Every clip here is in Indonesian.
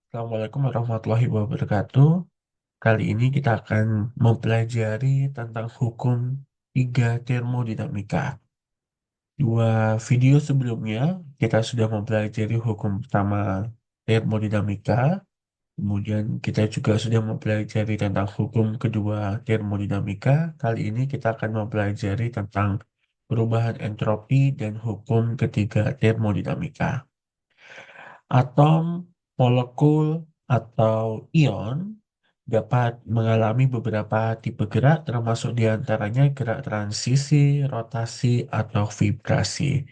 Assalamualaikum warahmatullahi wabarakatuh. Kali ini kita akan mempelajari tentang hukum tiga termodinamika. Dua video sebelumnya kita sudah mempelajari hukum pertama termodinamika, kemudian kita juga sudah mempelajari tentang hukum kedua termodinamika. Kali ini kita akan mempelajari tentang perubahan entropi dan hukum ketiga termodinamika. Atom, molekul, atau ion dapat mengalami beberapa tipe gerak, termasuk diantaranya gerak transisi, rotasi, atau vibrasi.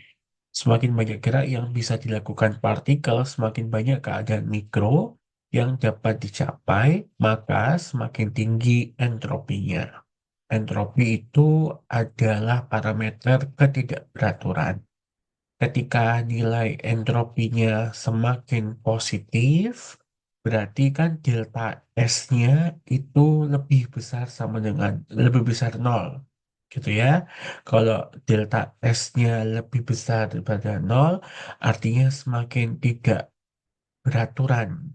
Semakin banyak gerak yang bisa dilakukan partikel, semakin banyak keadaan mikro yang dapat dicapai, maka semakin tinggi entropinya. Entropi itu adalah parameter ketidakberaturan. Ketika nilai entropinya semakin positif, berarti kan delta S-nya itu lebih besar sama dengan lebih besar nol, gitu ya. Kalau delta S-nya lebih besar daripada nol, artinya semakin tidak beraturan.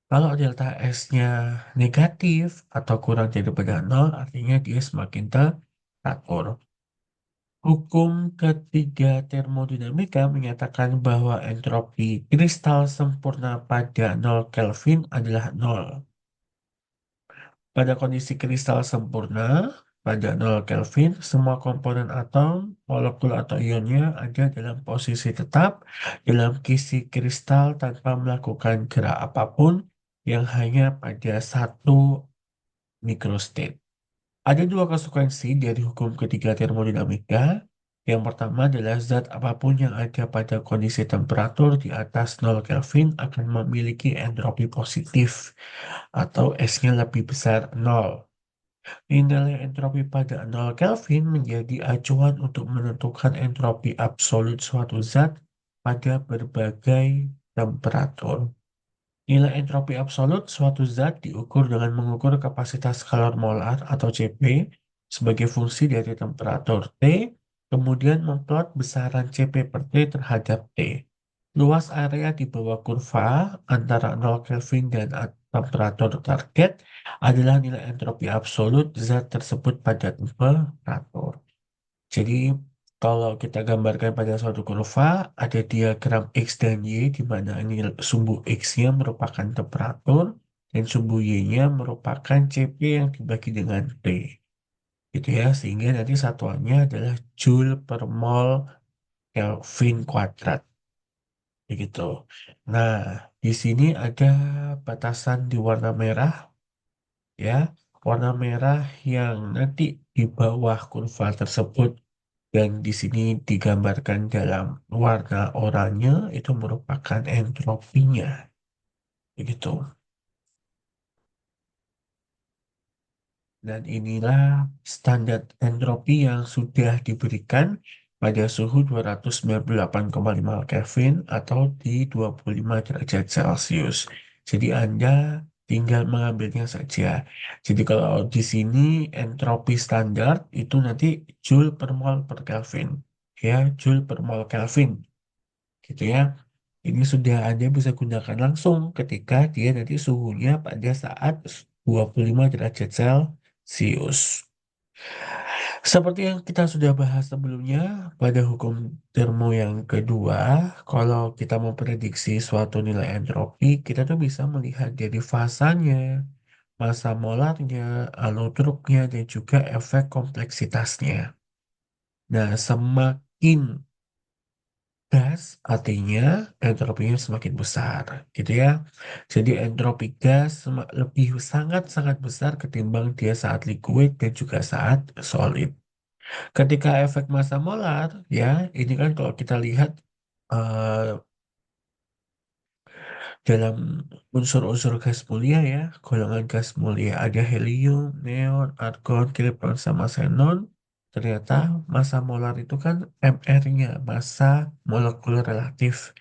Kalau delta S-nya negatif atau kurang daripada nol, artinya dia semakin teratur. Hukum ketiga termodinamika menyatakan bahwa entropi kristal sempurna pada 0 Kelvin adalah nol. Pada kondisi kristal sempurna pada 0 Kelvin, semua komponen atom, molekul atau ionnya ada dalam posisi tetap dalam kisi kristal tanpa melakukan gerak apapun yang hanya pada satu mikrostate. Ada dua konsekuensi dari hukum ketiga termodinamika. Yang pertama adalah zat apapun yang ada pada kondisi temperatur di atas 0 Kelvin akan memiliki entropi positif atau S-nya lebih besar 0. Nilai entropi pada 0 Kelvin menjadi acuan untuk menentukan entropi absolut suatu zat pada berbagai temperatur. Nilai entropi absolut suatu zat diukur dengan mengukur kapasitas kalor molar atau Cp sebagai fungsi dari temperatur T, kemudian memplot besaran Cp per T terhadap T. Luas area di bawah kurva antara 0 Kelvin dan temperatur target adalah nilai entropi absolut zat tersebut pada temperatur. Jadi kalau kita gambarkan pada suatu kurva, ada diagram X dan Y, di mana ini sumbu X-nya merupakan temperatur, dan sumbu Y-nya merupakan Cp yang dibagi dengan T. Gitu ya, sehingga nanti satuannya adalah Joule per mol Kelvin kuadrat. Begitu. Nah, di sini ada batasan di warna merah, ya. Warna merah yang nanti di bawah kurva tersebut dan di sini digambarkan dalam warna oranye itu merupakan entropinya. Begitu. Dan inilah standar entropi yang sudah diberikan pada suhu 298,5 Kelvin atau di 25 derajat Celcius. Jadi Anda tinggal mengambilnya saja. Jadi kalau di sini entropi standar itu nanti Joule per mol per Kelvin. Ya, Joule per mol Kelvin. Gitu ya. Ini sudah Anda bisa gunakan langsung ketika dia nanti suhunya pada saat 25 derajat Celcius. Seperti yang kita sudah bahas sebelumnya, pada hukum termo yang kedua, kalau kita memprediksi suatu nilai entropi, kita tuh bisa melihat dari fasanya, massa molarnya, alotropnya, dan juga efek kompleksitasnya. Nah, semakin gas, artinya entropinya semakin besar, gitu ya. Jadi entropi gas lebih sangat-sangat besar ketimbang dia saat liquid dan juga saat solid. Ketika efek massa molar, ya, ini kan kalau kita lihat eh, dalam unsur-unsur gas mulia ya, golongan gas mulia ada helium, neon, argon, kripton, sama xenon. Ternyata massa molar itu kan MR-nya, massa molekul relatif.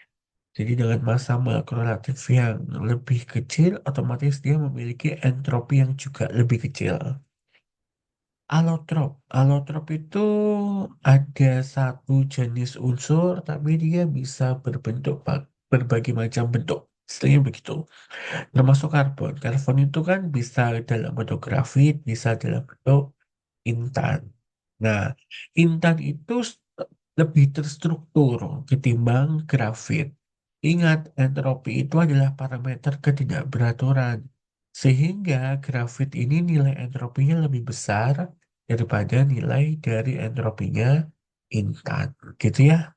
Jadi dengan massa molekul relatif yang lebih kecil, otomatis dia memiliki entropi yang juga lebih kecil. Alotrop. Alotrop itu ada satu jenis unsur, tapi dia bisa berbentuk berbagai macam bentuk. Istilahnya begitu. Termasuk karbon. Karbon itu kan bisa dalam bentuk grafit, bisa dalam bentuk intan. Nah, intan itu lebih terstruktur ketimbang grafit. Ingat, entropi itu adalah parameter ketidakberaturan. Sehingga grafit ini nilai entropinya lebih besar daripada nilai dari entropinya intan. Gitu ya.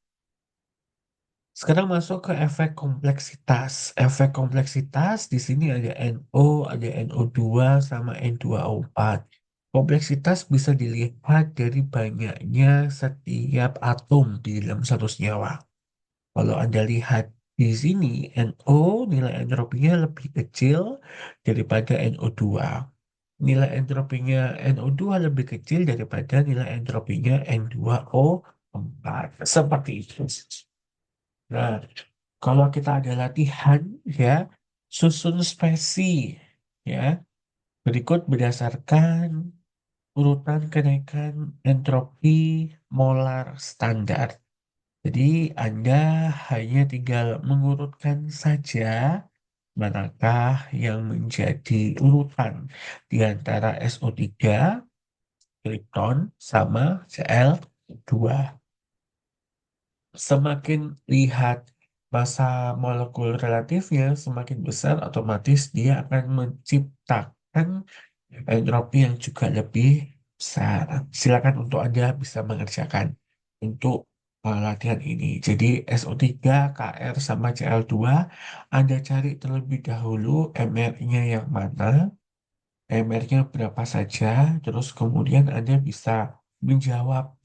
Sekarang masuk ke efek kompleksitas. Efek kompleksitas di sini ada NO, ada NO2, sama N2O4. Kompleksitas bisa dilihat dari banyaknya setiap atom di dalam satu senyawa. Kalau Anda lihat di sini, NO nilai entropinya lebih kecil daripada NO2. Nilai entropinya NO2 lebih kecil daripada nilai entropinya N2O4. Seperti itu. Nah, kalau kita ada latihan ya, susun spesi ya, berikut berdasarkan urutan kenaikan entropi molar standar. Jadi Anda hanya tinggal mengurutkan saja manakah yang menjadi urutan di antara SO3, kripton, sama Cl2. Semakin lihat massa molekul relatifnya semakin besar, otomatis dia akan menciptakan entropi yang juga lebih besar. Silakan untuk Anda bisa mengerjakan untuk latihan ini. Jadi SO3, Kr, sama Cl2, Anda cari terlebih dahulu MR-nya yang mana, MR-nya berapa saja, terus kemudian Anda bisa menjawab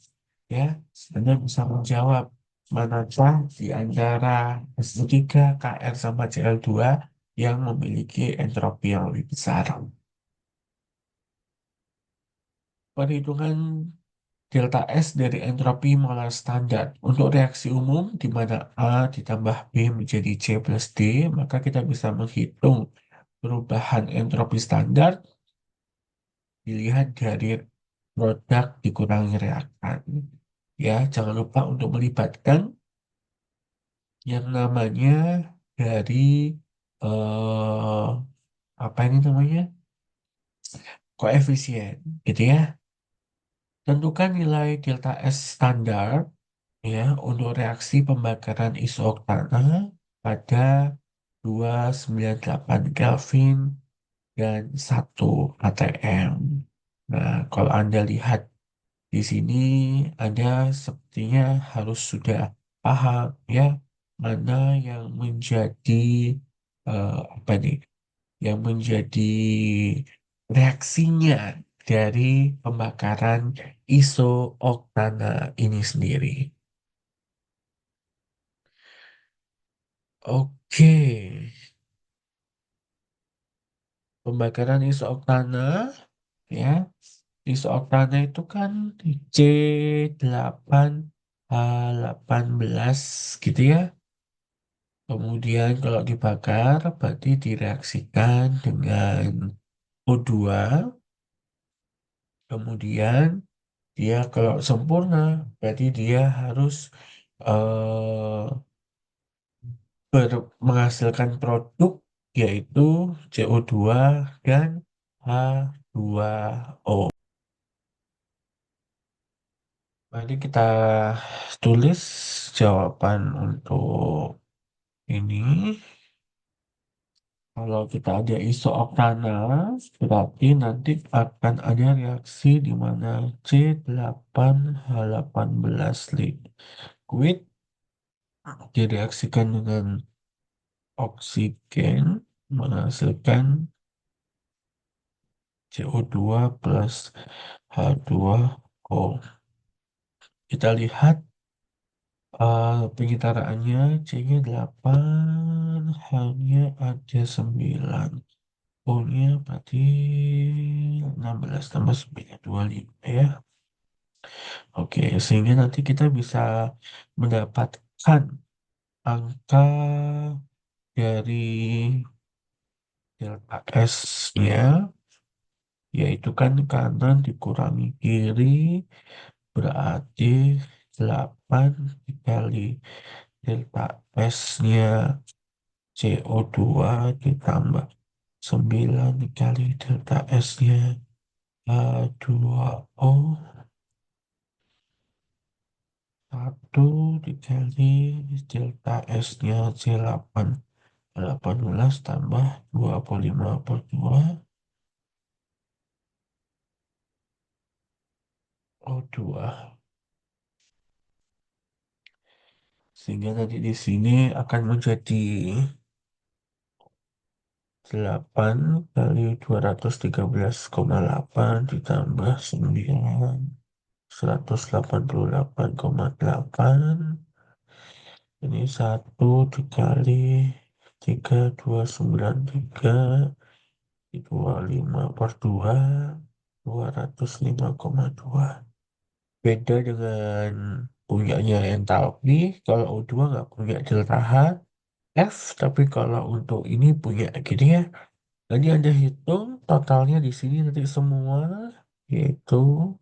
ya, Anda bisa menjawab manakah di antara S3, Kr, sama Cl2 yang memiliki entropi yang lebih besar. Perhitungan delta S dari entropi molar standar. Untuk reaksi umum, di mana A ditambah B menjadi C plus D, maka kita bisa menghitung perubahan entropi standar dilihat dari produk dikurangi reakan. Ya, jangan lupa untuk melibatkan yang namanya dari eh, apa ini namanya, koefisien, gitu ya. Tentukan nilai delta S standar ya untuk reaksi pembakaran isoktana pada 298 Kelvin dan 1 atm. Nah, kalau Anda lihat di sini, Anda sepertinya harus sudah paham ya mana yang menjadi apa nih, yang menjadi reaksinya dari pembakaran isooktana ini sendiri. Oke, pembakaran isooktana ya. Isooktana itu kan C8H18 gitu ya. Kemudian kalau dibakar berarti direaksikan dengan O2. Kemudian dia kalau sempurna berarti dia harus eh, menghasilkan produk yaitu CO2 dan H2O. Mari kita tulis jawaban untuk ini. Kalau kita ada isooktana, berarti nanti akan ada reaksi di mana C8H18 liquid direaksikan dengan oksigen menghasilkan CO2 plus H2O. Kita lihat pengitaraannya, C-nya 8, H-nya ada 9. O-nya berarti 16 tambah 9, 25 ya. Oke, sehingga nanti kita bisa mendapatkan angka dari delta S-nya, yaitu kan kanan dikurangi kiri, berarti 8 dikali delta S-nya CO2 ditambah 9 dikali delta S-nya H2O 1 dikali delta S-nya C8 18 tambah 25 per 2 O2, sehingga nanti di sini akan menjadi 8 kali 213,8 ditambah 9 188,8. Ini 1 dikali 3293 25 per 2 205,2. Beda dengan punyanya entalpi, kalau O2 nggak punya delta H F, tapi kalau untuk ini punya gini ya. Jadi Anda hitung totalnya di sini nanti semua yaitu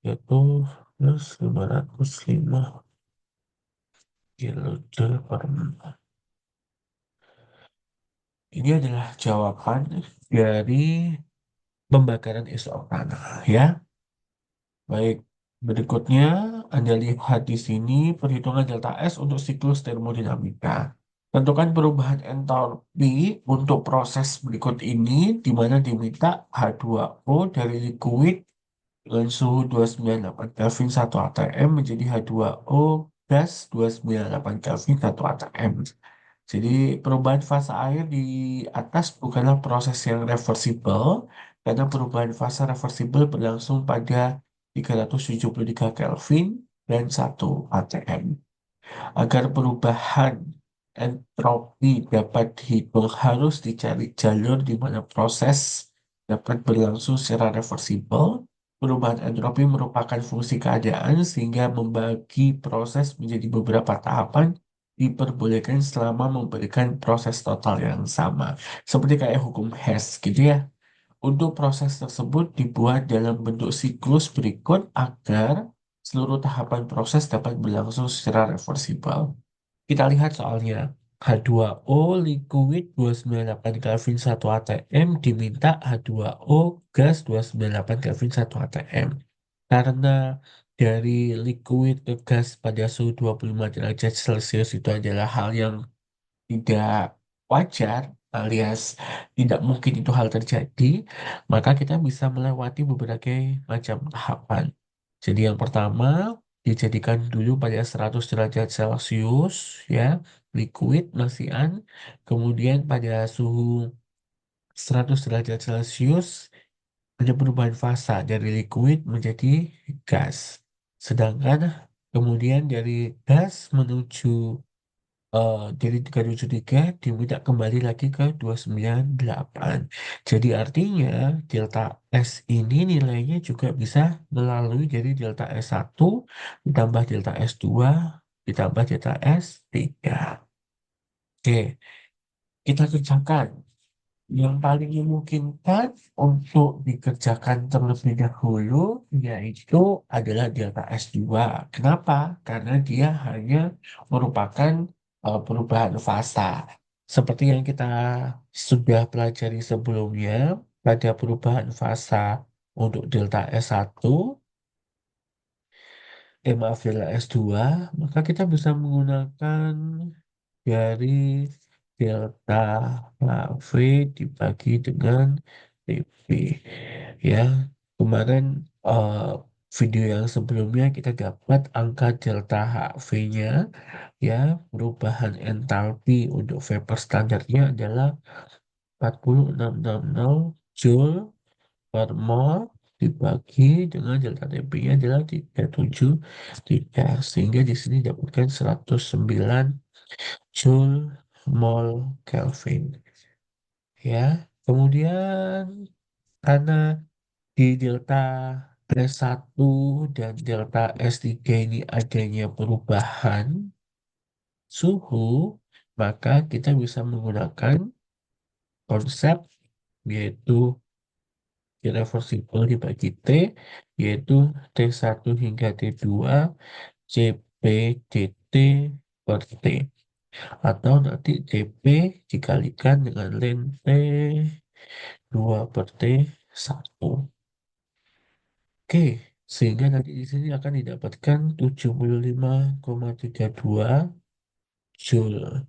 yaitu plus 505 kilojoule per menit. Ini adalah jawaban dari pembakaran isooktan ya. Baik, berikutnya Anda lihat di sini perhitungan delta S untuk siklus termodinamika. Tentukan perubahan entalpi untuk proses berikut ini, di mana diminta H2O dari liquid dengan suhu 298 Kelvin 1 atm menjadi H2O gas 298 Kelvin 1 atm. Jadi perubahan fase air di atas bukanlah proses yang reversibel, karena perubahan fase reversibel berlangsung pada 373 Kelvin dan 1 atm. Agar perubahan entropi dapat dihitung harus dicari jalur di mana proses dapat berlangsung secara reversibel. Perubahan entropi merupakan fungsi keadaan sehingga membagi proses menjadi beberapa tahapan diperbolehkan selama memberikan proses total yang sama. Seperti kayak hukum Hess gitu ya. Untuk proses tersebut dibuat dalam bentuk siklus berikut agar seluruh tahapan proses dapat berlangsung secara reversibel. Kita lihat soalnya. H2O liquid 298 Kelvin 1 atm diminta H2O gas 298 Kelvin 1 atm. Karena dari liquid ke gas pada suhu 25 derajat Celcius itu adalah hal yang tidak wajar alias tidak mungkin itu hal terjadi, maka kita bisa melewati berbagai macam tahapan. Jadi yang pertama dijadikan dulu pada 100 derajat Celcius ya, liquid masihan, kemudian pada suhu 100 derajat Celcius ada perubahan fasa dari liquid menjadi gas. Sedangkan kemudian dari gas menuju dari 373 diminta kembali lagi ke 298. Jadi artinya delta S ini nilainya juga bisa melalui dari delta S1 ditambah delta S2 ditambah delta S3. Oke, kita kerjakan. Yang paling memungkinkan untuk dikerjakan terlebih dahulu yaitu adalah delta S2. Kenapa? Karena dia hanya merupakan perubahan fasa. Seperti yang kita sudah pelajari sebelumnya, pada perubahan fasa untuk delta S1, maaf delta S2, maka kita bisa menggunakan dari delta V dibagi dengan TP. Ya, kemarin eh, video yang sebelumnya kita dapat angka delta HV-nya, ya, perubahan entalpi untuk vapor standarnya adalah 4660 Joule per mol dibagi dengan delta TP-nya adalah 373, sehingga di sini dapatkan 109 Joule mol Kelvin ya. Kemudian karena di delta S1 dan delta S3 ini adanya perubahan suhu, maka kita bisa menggunakan konsep yaitu irreversible dibagi T, yaitu T1 hingga T2 CP dt per T. Atau nanti TP dikalikan dengan ln T 2/T1. Oke, sehingga nanti di sini akan didapatkan 75,32 Joule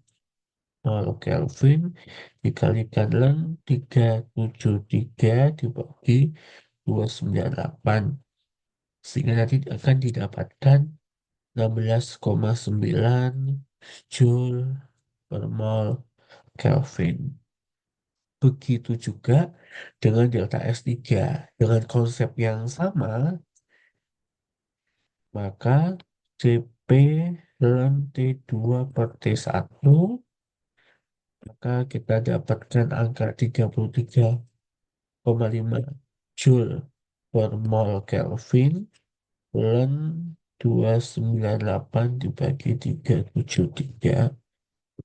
per Kelvin dikalikan dengan 373 dibagi 298. Sehingga nanti akan didapatkan 16,9 Joule per mol Kelvin. Begitu juga dengan delta S3. Dengan konsep yang sama, maka CP ln T2/T1, maka kita dapatkan angka 33,5 Joule per mol Kelvin ln 298 dibagi 373.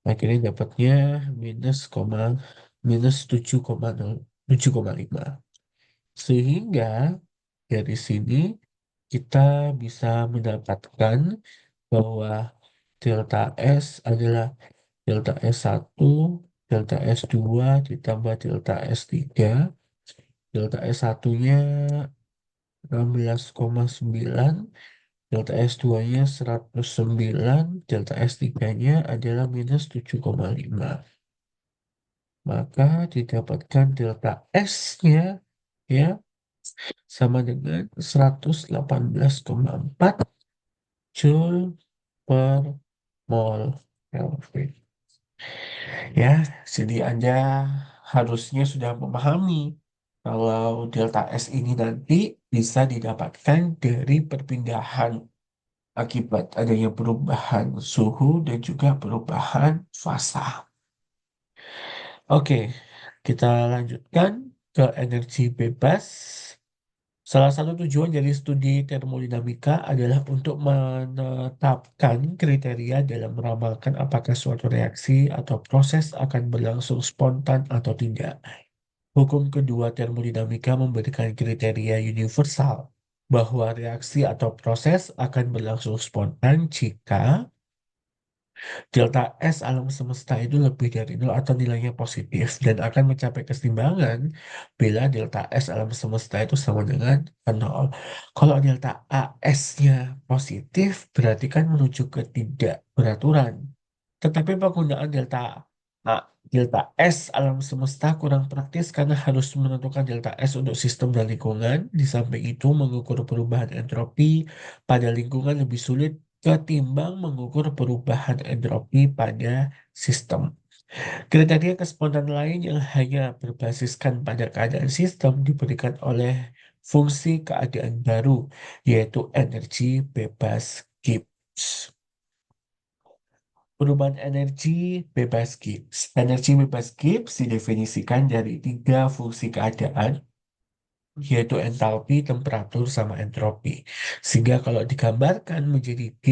Akhirnya dapatnya minus 7,5. Sehingga dari sini kita bisa mendapatkan bahwa delta S adalah delta S1, delta S2 ditambah delta S3. Delta S1-nya 16,9, delta S2-nya 109, delta S3-nya adalah minus 7,5. Maka didapatkan delta S-nya ya sama dengan 118,4 Joule per mol Kelvin. Ya, jadi Anda harusnya sudah memahami kalau delta S ini nanti bisa didapatkan dari perpindahan akibat adanya perubahan suhu dan juga perubahan fasa. Oke, kita lanjutkan ke energi bebas. Salah satu tujuan dari studi termodinamika adalah untuk menetapkan kriteria dalam meramalkan apakah suatu reaksi atau proses akan berlangsung spontan atau tidak. Hukum kedua termodinamika memberikan kriteria universal bahwa reaksi atau proses akan berlangsung spontan jika delta S alam semesta itu lebih dari nol atau nilainya positif dan akan mencapai keseimbangan bila delta S alam semesta itu sama dengan nol. Kalau delta AS-nya positif berarti kan menuju ke tidak beraturan. Tetapi penggunaan A, delta S alam semesta kurang praktis karena harus menentukan delta S untuk sistem dan lingkungan. Di samping itu, mengukur perubahan entropi pada lingkungan lebih sulit ketimbang mengukur perubahan entropi pada sistem. Kriteria kespontanan lain yang hanya berbasiskan pada keadaan sistem diberikan oleh fungsi keadaan baru, yaitu energi bebas Gibbs. Perubahan energi bebas Gibbs. Energi bebas Gibbs didefinisikan dari tiga fungsi keadaan, yaitu entalpi, temperatur, sama entropi. Sehingga kalau digambarkan menjadi G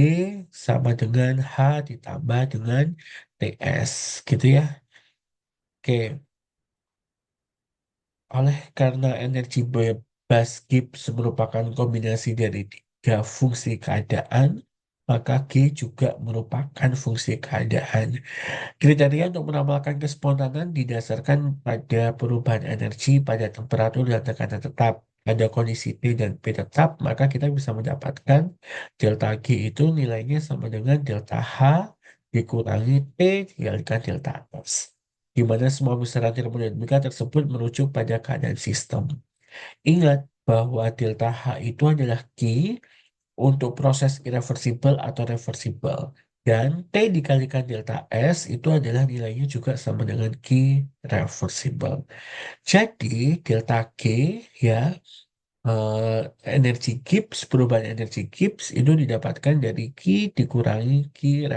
sama dengan H ditambah dengan TS. Gitu ya. Oke, oleh karena energi bebas Gibbs merupakan kombinasi dari tiga fungsi keadaan, maka G juga merupakan fungsi keadaan. Kriteria untuk meramalkan kespontanan didasarkan pada perubahan energi pada temperatur dan tekanan tetap. Pada kondisi T dan P tetap, maka kita bisa mendapatkan delta G itu nilainya sama dengan delta H dikurangi T dikalikan delta S. Di mana semua besaran termodinamika tersebut merujuk pada keadaan sistem. Ingat bahwa delta H itu adalah Q untuk proses irreversible atau reversible. Dan T dikalikan delta S itu adalah nilainya juga sama dengan Q reversible. Jadi delta G ya eh, energi Gibbs, perubahan energi Gibbs itu didapatkan dari Q dikurangi Q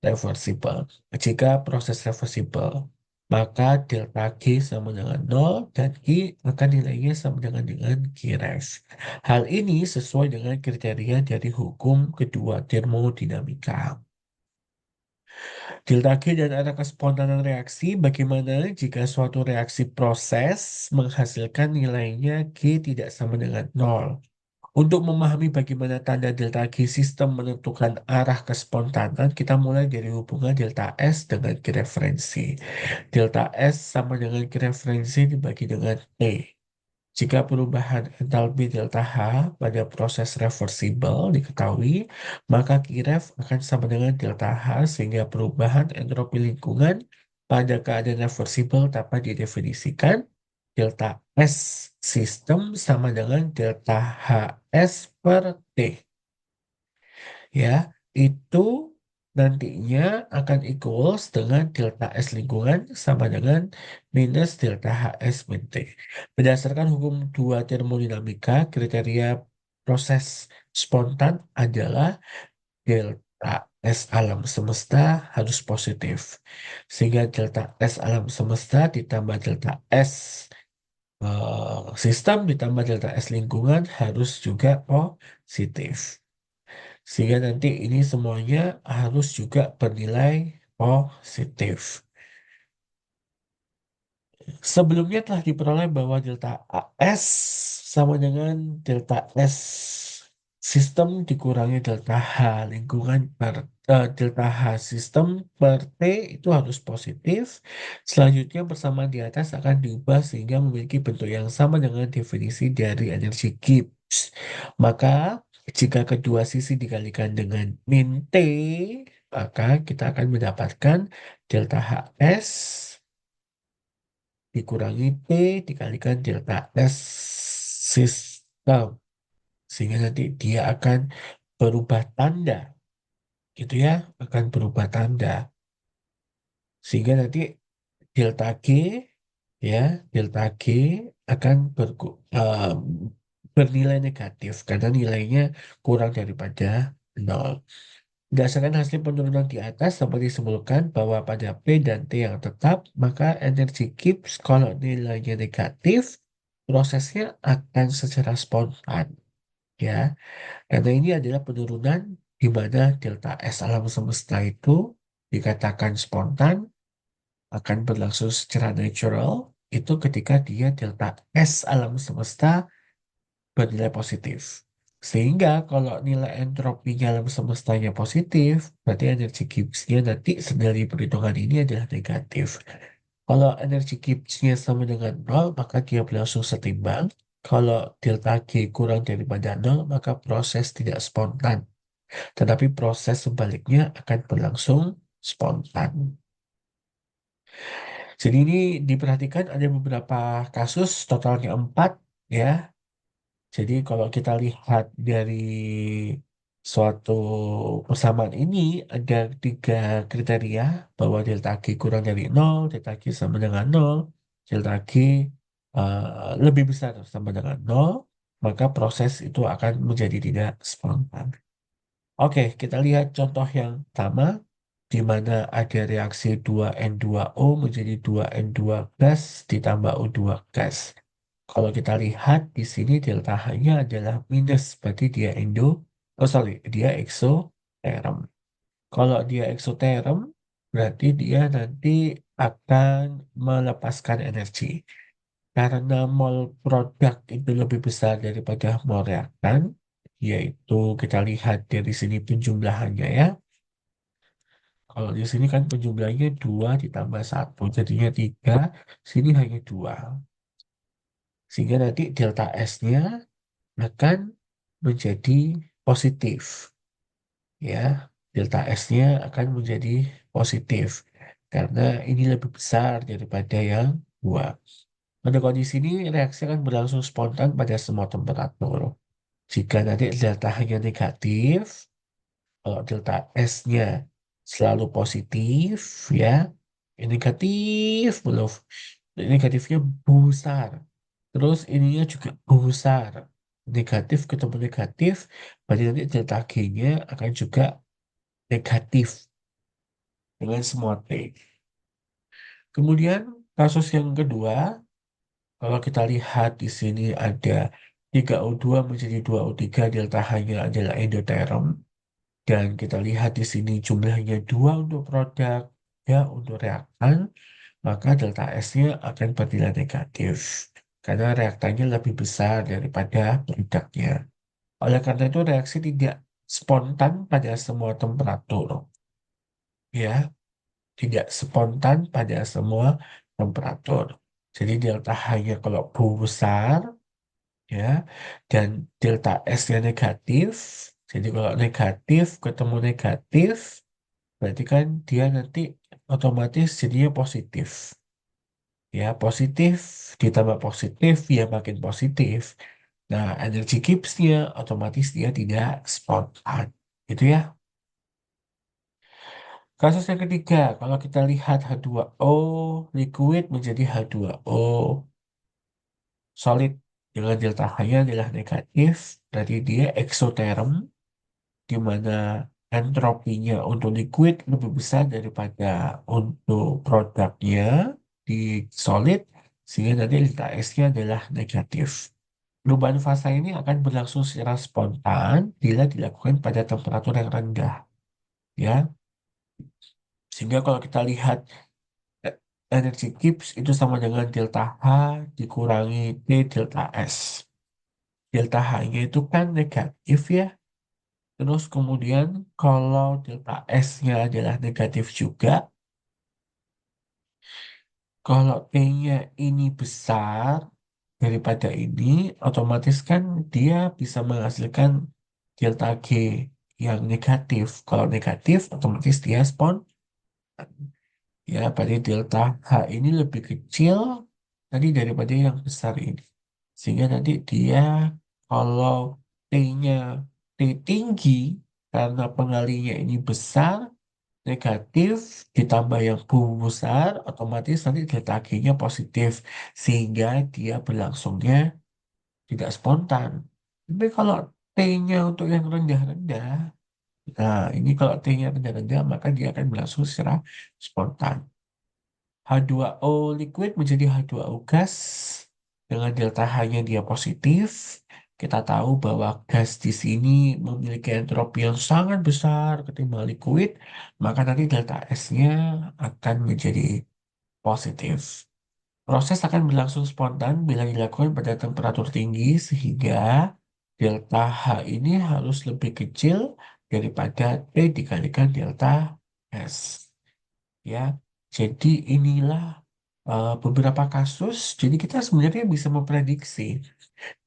reversible. Jika proses reversible, maka delta G sama dengan nol dan Q akan nilainya sama dengan Q ref. Hal ini sesuai dengan kriteria dari hukum kedua termodinamika. Delta G dan arah kespontanan reaksi, bagaimana jika suatu reaksi proses menghasilkan nilainya G tidak sama dengan nol? Untuk memahami bagaimana tanda delta G sistem menentukan arah kespontanan, kita mulai dari hubungan delta S dengan G referensi. Delta S sama dengan G referensi dibagi dengan T. Jika perubahan entalpi delta H pada proses reversibel diketahui, maka Kiref akan sama dengan delta H sehingga perubahan entropi lingkungan pada keadaan reversibel dapat didefinisikan delta S sistem sama dengan delta HS per T. Ya, itu nantinya akan equals dengan delta S lingkungan sama dengan minus delta HS min T. Berdasarkan hukum dua termodinamika, kriteria proses spontan adalah delta S alam semesta harus positif. Sehingga delta S alam semesta ditambah delta S sistem ditambah delta S lingkungan harus juga positif. Sehingga nanti ini semuanya harus juga bernilai positif. Sebelumnya telah diperoleh bahwa delta AS sama dengan delta S sistem dikurangi delta H lingkungan per delta H sistem per T itu harus positif. Selanjutnya persamaan di atas akan diubah sehingga memiliki bentuk yang sama dengan definisi dari energi Gibbs. Maka jika kedua sisi dikalikan dengan min T, maka kita akan mendapatkan delta HS dikurangi T dikalikan delta S sistem. Sehingga nanti dia akan berubah tanda. Gitu ya, akan berubah tanda. Sehingga nanti delta G, ya, delta G akan bernilai negatif. Karena nilainya kurang daripada 0. Berdasarkan hasil penurunan di atas dapat disimpulkan bahwa pada P dan T yang tetap, maka energi Gibbs kalau nilainya negatif, prosesnya akan secara spontan. Ya, karena ini adalah penurunan di mana delta S alam semesta itu dikatakan spontan, akan berlangsung secara natural, itu ketika dia delta S alam semesta bernilai positif. Sehingga kalau nilai entropinya alam semestanya positif, berarti energi Gibbs-nya nanti dari perhitungan ini adalah negatif. Kalau energi Gibbs-nya sama dengan 0, maka dia berlangsung setimbang. Kalau delta G kurang daripada 0, maka proses tidak spontan. Tetapi proses sebaliknya akan berlangsung spontan. Jadi ini diperhatikan ada beberapa kasus, totalnya 4 ya. Jadi kalau kita lihat dari suatu persamaan ini ada 3 kriteria bahwa delta G kurang dari 0, delta G sama dengan 0, delta G lebih besar sama dengan 0, maka proses itu akan menjadi tidak spontan. Oke, kita lihat contoh yang pertama di mana ada reaksi 2N2O menjadi 2N2 gas ditambah O2 gas. Kalau kita lihat di sini delta H-nya adalah minus, berarti dia dia eksoterm. Kalau dia eksoterm, berarti dia nanti akan melepaskan energi. Karena mol produk itu lebih besar daripada mol reaktan, yaitu kita lihat dari sini penjumlahannya ya. Kalau di sini kan penjumlahnya 2 ditambah 1, jadinya 3, sini hanya 2. Sehingga nanti delta S-nya akan menjadi positif. Ya, delta S-nya akan menjadi positif. Karena ini lebih besar daripada yang 2. Pada kondisi ini, reaksi akan berlangsung spontan pada semua temperatur. Jika nanti delta hanya negatif, kalau delta S-nya selalu positif, ya, ini negatif belum. Negatifnya besar. Terus ininya juga besar. Negatif ketemu negatif, berarti nanti delta G-nya akan juga negatif dengan semua T. Kemudian kasus yang kedua, kalau kita lihat di sini ada 3O2 menjadi 2O3, delta H-nya adalah endoterm. Dan kita lihat di sini jumlahnya 2 untuk produk, ya untuk reaktan, maka delta S-nya akan bernilai negatif. Karena reaktannya lebih besar daripada produknya. Oleh karena itu reaksi tidak spontan pada semua temperatur, ya, tidak spontan pada semua temperatur. Jadi delta H-nya kalau besar, ya, dan delta S-nya negatif. Jadi kalau negatif ketemu negatif, berarti kan dia nanti otomatis jadinya positif. Ya, positif ditambah positif, ya makin positif. Nah, energi Gibbs-nya otomatis dia tidak spontan. Gitu ya. Kasus yang ketiga, kalau kita lihat H2O, liquid menjadi H2O, solid dengan delta H-nya adalah negatif, berarti dia eksoterm, di mana entropinya untuk liquid lebih besar daripada untuk produknya di solid, sehingga nanti delta S-nya adalah negatif. Perubahan fasa ini akan berlangsung secara spontan bila dilakukan pada temperatur yang rendah, ya. Sehingga kalau kita lihat eh, energi Gibbs itu sama dengan delta H dikurangi T delta S. Delta H-nya itu kan negatif ya. Terus kemudian kalau delta S-nya adalah negatif juga, kalau T-nya ini besar daripada ini, otomatis kan dia bisa menghasilkan delta G yang negatif. Kalau negatif, otomatis dia spontan. Ya, berarti delta H ini lebih kecil tadi daripada yang besar ini. Sehingga nanti dia kalau T-nya T tinggi karena pengalinya ini besar, negatif ditambah yang besar, otomatis nanti delta G-nya positif. Sehingga dia berlangsungnya tidak spontan. Tapi kalau T-nya untuk yang rendah-rendah, nah ini kalau T-nya rendah-rendah, maka dia akan berlangsung secara spontan. H2O liquid menjadi H2O gas dengan delta H-nya dia positif. Kita tahu bahwa gas di sini memiliki entropi yang sangat besar ketimbang liquid, maka nanti delta S-nya akan menjadi positif. Proses akan berlangsung spontan bila dilakukan pada temperatur tinggi sehingga delta H ini harus lebih kecil daripada T dikalikan delta S. Ya, jadi inilah beberapa kasus. Jadi kita sebenarnya bisa memprediksi,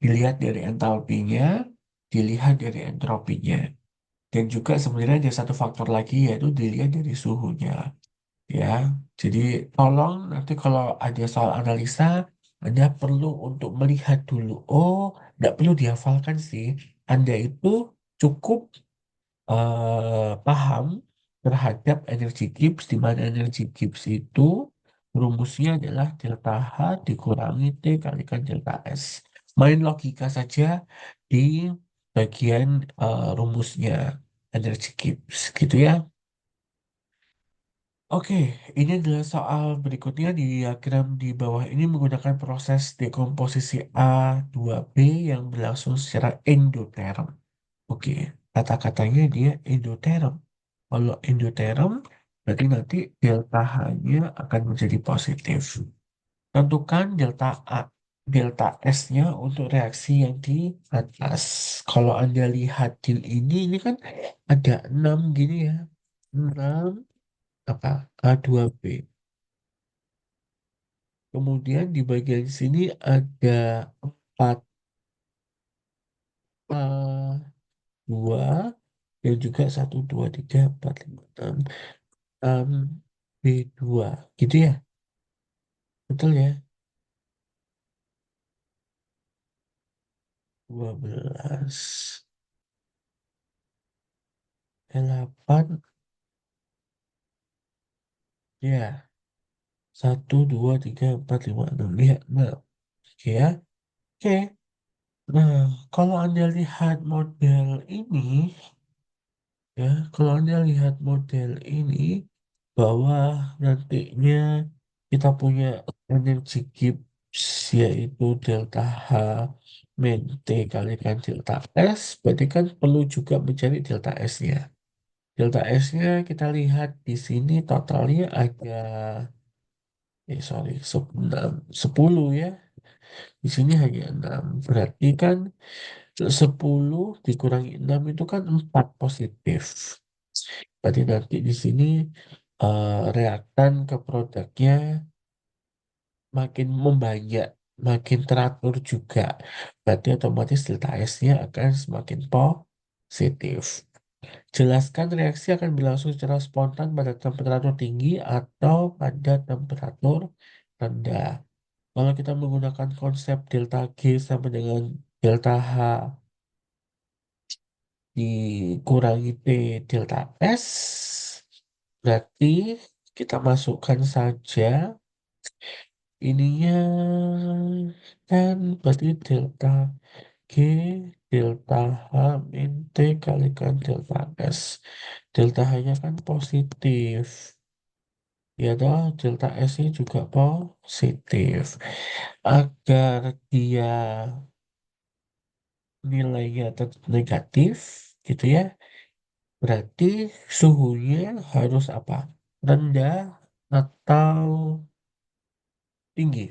dilihat dari entalpinya, dilihat dari entropinya, dan juga sebenarnya ada satu faktor lagi yaitu dilihat dari suhunya. Ya, jadi tolong nanti kalau ada soal analisa, Anda perlu untuk melihat dulu. Oh, nggak perlu dihafalkan sih. Anda itu cukup paham terhadap energi Gibbs, di mana energi Gibbs itu rumusnya adalah delta H dikurangi T kalikan delta S. Main logika saja di bagian rumusnya energi Gibbs, gitu ya. Oke, ini adalah soal berikutnya di diagram di bawah ini menggunakan proses dekomposisi A2B yang berlangsung secara endoterm. Oke, kata-katanya dia endoterm. Kalau endoterm, berarti nanti delta H-nya akan menjadi positif. Tentukan delta A, delta S-nya untuk reaksi yang di atas. Kalau Anda lihat di ini kan ada 6 gini ya. 6 apa? A2B. Kemudian di bagian sini ada 4 A2 dan juga 1, 2, 3, 4, 5, 6. em, B2 gitu ya, betul ya, 12 8 ya, 1, 2, 3, 4, 5, 6 ya, nah oke ya, oke. Nah, kalau Anda lihat model ini, ya, kalau Anda lihat model ini, bahwa nantinya kita punya energi Gibbs yaitu delta H min T kalikan delta S, berarti kan perlu juga mencari delta S-nya. Delta S-nya kita lihat di sini totalnya ada, sorry, 10 ya. Di sini hanya 6. Berarti kan 10 dikurangi 6 itu kan 4 positif. Berarti nanti di sini reaktan ke produknya makin membanyak, makin teratur juga. Berarti otomatis delta S-nya akan semakin positif. Jelaskan reaksi akan berlangsung secara spontan pada temperatur tinggi atau pada temperatur rendah. Kalau kita menggunakan konsep delta G sama dengan delta H dikurangi T delta S, berarti kita masukkan saja ininya kan berarti delta G delta H min T kalikan delta S. Delta H-nya kan positif. Ya toh, delta S-nya juga positif. Agar dia nilainya tetap negatif, gitu ya. Berarti suhunya harus apa? Rendah atau tinggi.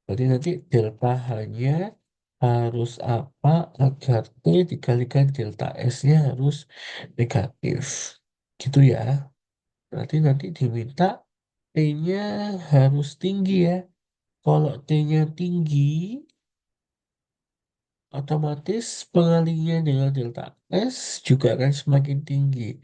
Jadi nanti delta H-nya harus apa agar T dikalikan delta S-nya harus negatif. Gitu ya. Berarti nanti diminta T-nya harus tinggi ya. Kalau T-nya tinggi, otomatis pengalinya dengan delta S juga akan semakin tinggi.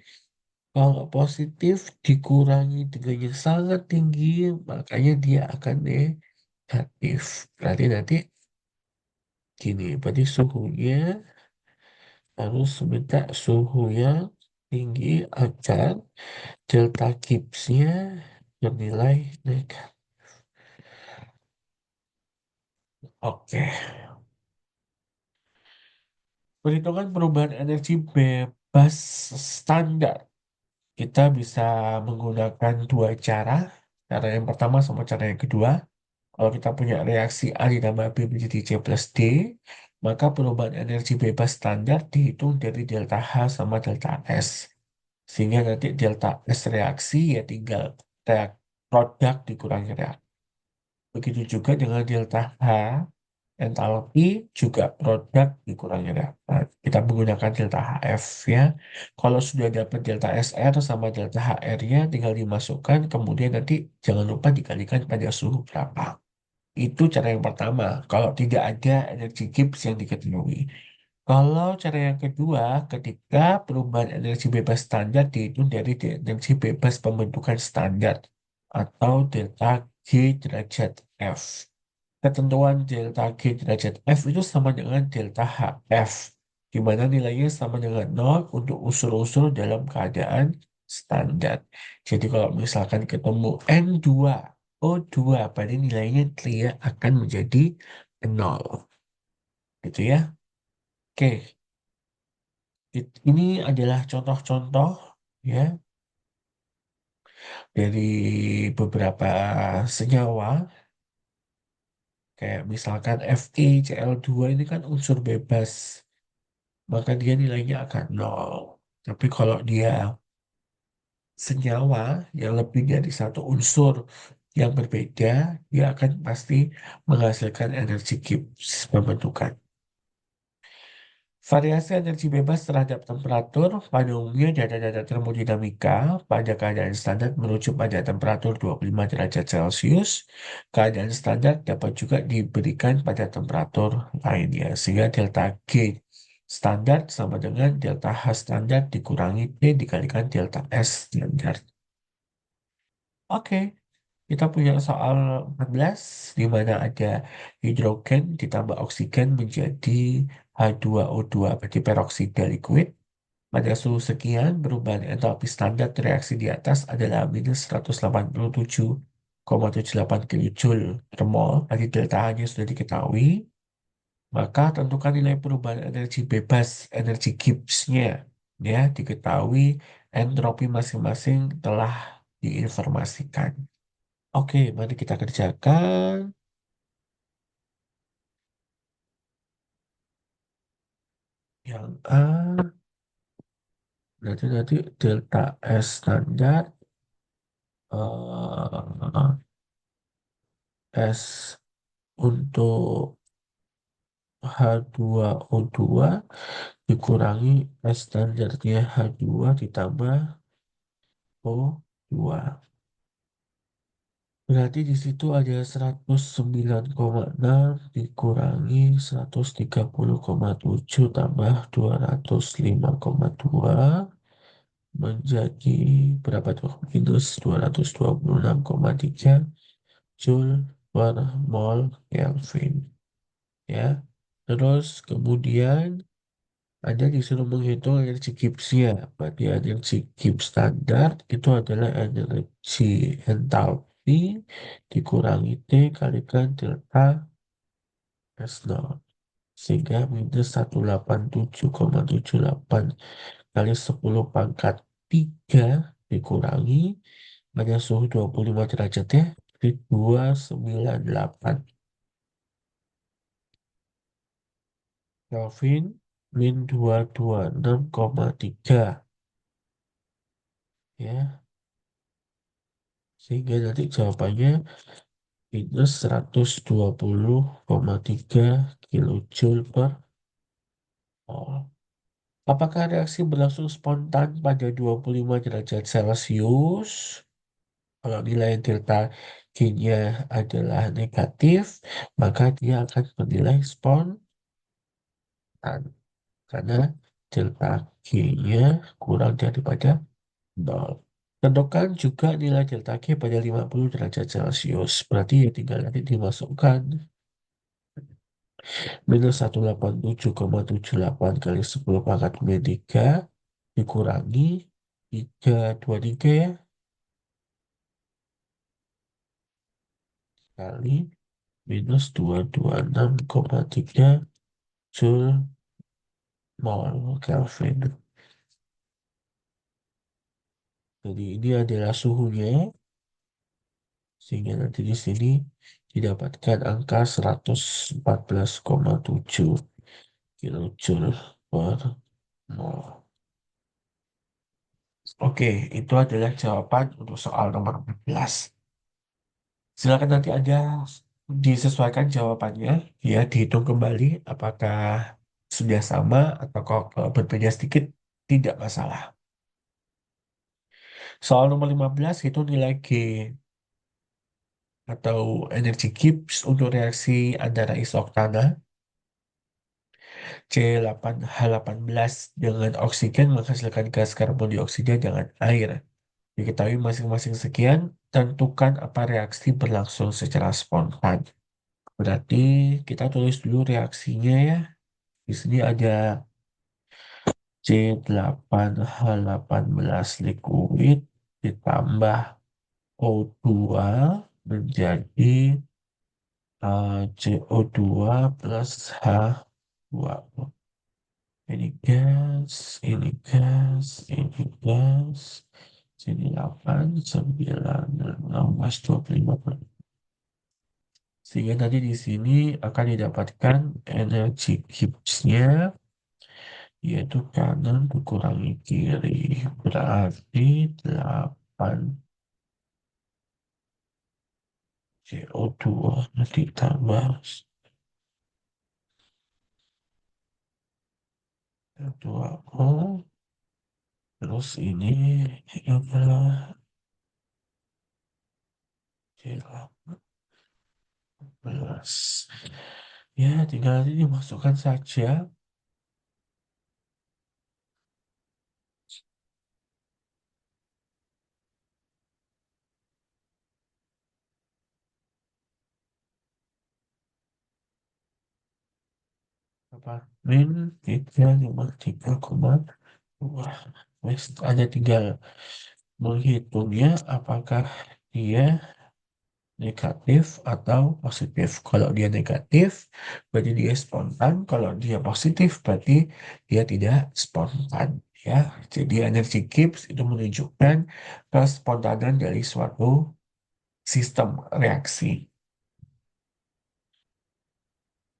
Kalau positif dikurangi dengan yang sangat tinggi, makanya dia akan negatif. Berarti nanti gini, berarti suhunya harus minta suhu yang tinggi agar delta Gibbs-nya bernilai negatif. Oke, perhitungan perubahan energi bebas standar. Kita bisa menggunakan dua cara. Cara yang pertama sama cara yang kedua. Kalau kita punya reaksi A ditambah B menjadi C plus D, maka perubahan energi bebas standar dihitung dari delta H sama delta S. Sehingga nanti delta S reaksi ya tinggal reak produk dikurangi reaksi. Begitu juga dengan delta H entalpi juga produk dikurangi reaktan. Kita menggunakan delta HF ya. Kalau sudah dapat delta SR sama delta HR-nya tinggal dimasukkan, kemudian nanti jangan lupa dikalikan pada suhu berapa. Itu cara yang pertama, kalau tidak ada energi Gibbs yang diketahui. Kalau cara yang kedua, ketika perubahan energi bebas standar dihitung dari energi bebas pembentukan standar atau delta G derajat F. Ketentuan delta G derajat F itu sama dengan delta HF, di mana nilainya sama dengan nol untuk unsur-unsur dalam keadaan standar. Jadi kalau misalkan ketemu N2O2, berarti nilainya dia akan menjadi nol. Gitu ya. Oke, ini adalah contoh-contoh ya dari beberapa senyawa. Kayak misalkan FeCl2 ini kan unsur bebas, maka dia nilainya akan nol. Tapi kalau dia senyawa yang lebih dari satu unsur yang berbeda, dia akan pasti menghasilkan energi Gibbs pembentukan. Variasi energi bebas terhadap temperatur pada umumnya data-data termodinamika pada keadaan standar merujuk pada temperatur 25 derajat Celcius. Keadaan standar dapat juga diberikan pada temperatur lainnya, sehingga delta G standar sama dengan delta H standar dikurangi T dikalikan delta S standar. Oke, kita punya soal 14 di mana ada hidrogen ditambah oksigen menjadi H2O2 berarti peroksida liquid. Pada suhu sekian, perubahan entalpi standar reaksi di atas adalah minus 187,78 kilojoule per mol. Tadi delta H-nya sudah diketahui. Maka tentukan nilai perubahan energi bebas, energi Gibbs-nya. Ya, diketahui entropi masing-masing telah diinformasikan. Oke, mari kita kerjakan. Yang A, berarti nanti delta S standar S untuk H2O2 dikurangi S standarnya H2 ditambah O2. Berarti di situ ada 109,6 dikurangi 130,7 tambah 205,2 menjadi berapa tuh? Minus 226,3 Joule per mol Kelvin. Ya. Terus kemudian Anda disuruh menghitung energi Gibbs-nya. Berarti energi Gibbs standar itu adalah energi entalpi dikurangi T kalikan delta S0. Sehingga minus 187,78 kali 10 pangkat 3 dikurangi pada suhu 25 derajat ya. Jadi 298 Kelvin min 226,3 ya. Sehingga nanti jawabannya minus 120,3 kilojoule per mol. Apakah reaksi berlangsung spontan pada 25 derajat Celcius? Kalau nilai delta G-nya adalah negatif, maka dia akan bernilai spontan. Karena delta G-nya kurang daripada 0. Tentukan juga nilai delta G pada 50 derajat Celcius. Berarti ya tinggal nanti dimasukkan minus 187,78 kali 10 pangkat min 3 dikurangi 323 ya, kali minus 226,3 Joule mol Kelvin. Jadi ini adalah suhunya, sehingga nanti di sini didapatkan angka 114,7 kilojoule per mol. Oke, itu adalah jawaban untuk soal nomor 14. Silakan nanti Anda disesuaikan jawabannya, ya dihitung kembali apakah sudah sama atau kalau berbeda sedikit tidak masalah. Soal nomor 15 itu nilai G atau energi Gibbs untuk reaksi antara isoktana C8H18 dengan oksigen menghasilkan gas karbon dioksida dengan air. Diketahui masing-masing sekian, tentukan apa reaksi berlangsung secara spontan. Berarti kita tulis dulu reaksinya ya. Di sini ada C8H18 liquid ditambah O2 menjadi CO2 plus H2O. Ini gas, ini gas, ini gas. Sini 8, 9, 16, 25. Sehingga tadi di sini akan didapatkan energi Gibbs-nya, yaitu kanan dikurangi kiri. Berarti 8 CO2 ditambah CO2O. Terus ini adalah C18. Ya, tinggal nanti dimasukkan saja. Apa? Min 353,2. Wes, ada tinggal menghitungnya apakah dia negatif atau positif. Kalau dia negatif, berarti dia spontan. Kalau dia positif, berarti dia tidak spontan. Ya, jadi energi Gibbs itu menunjukkan kespontanan dari suatu sistem reaksi.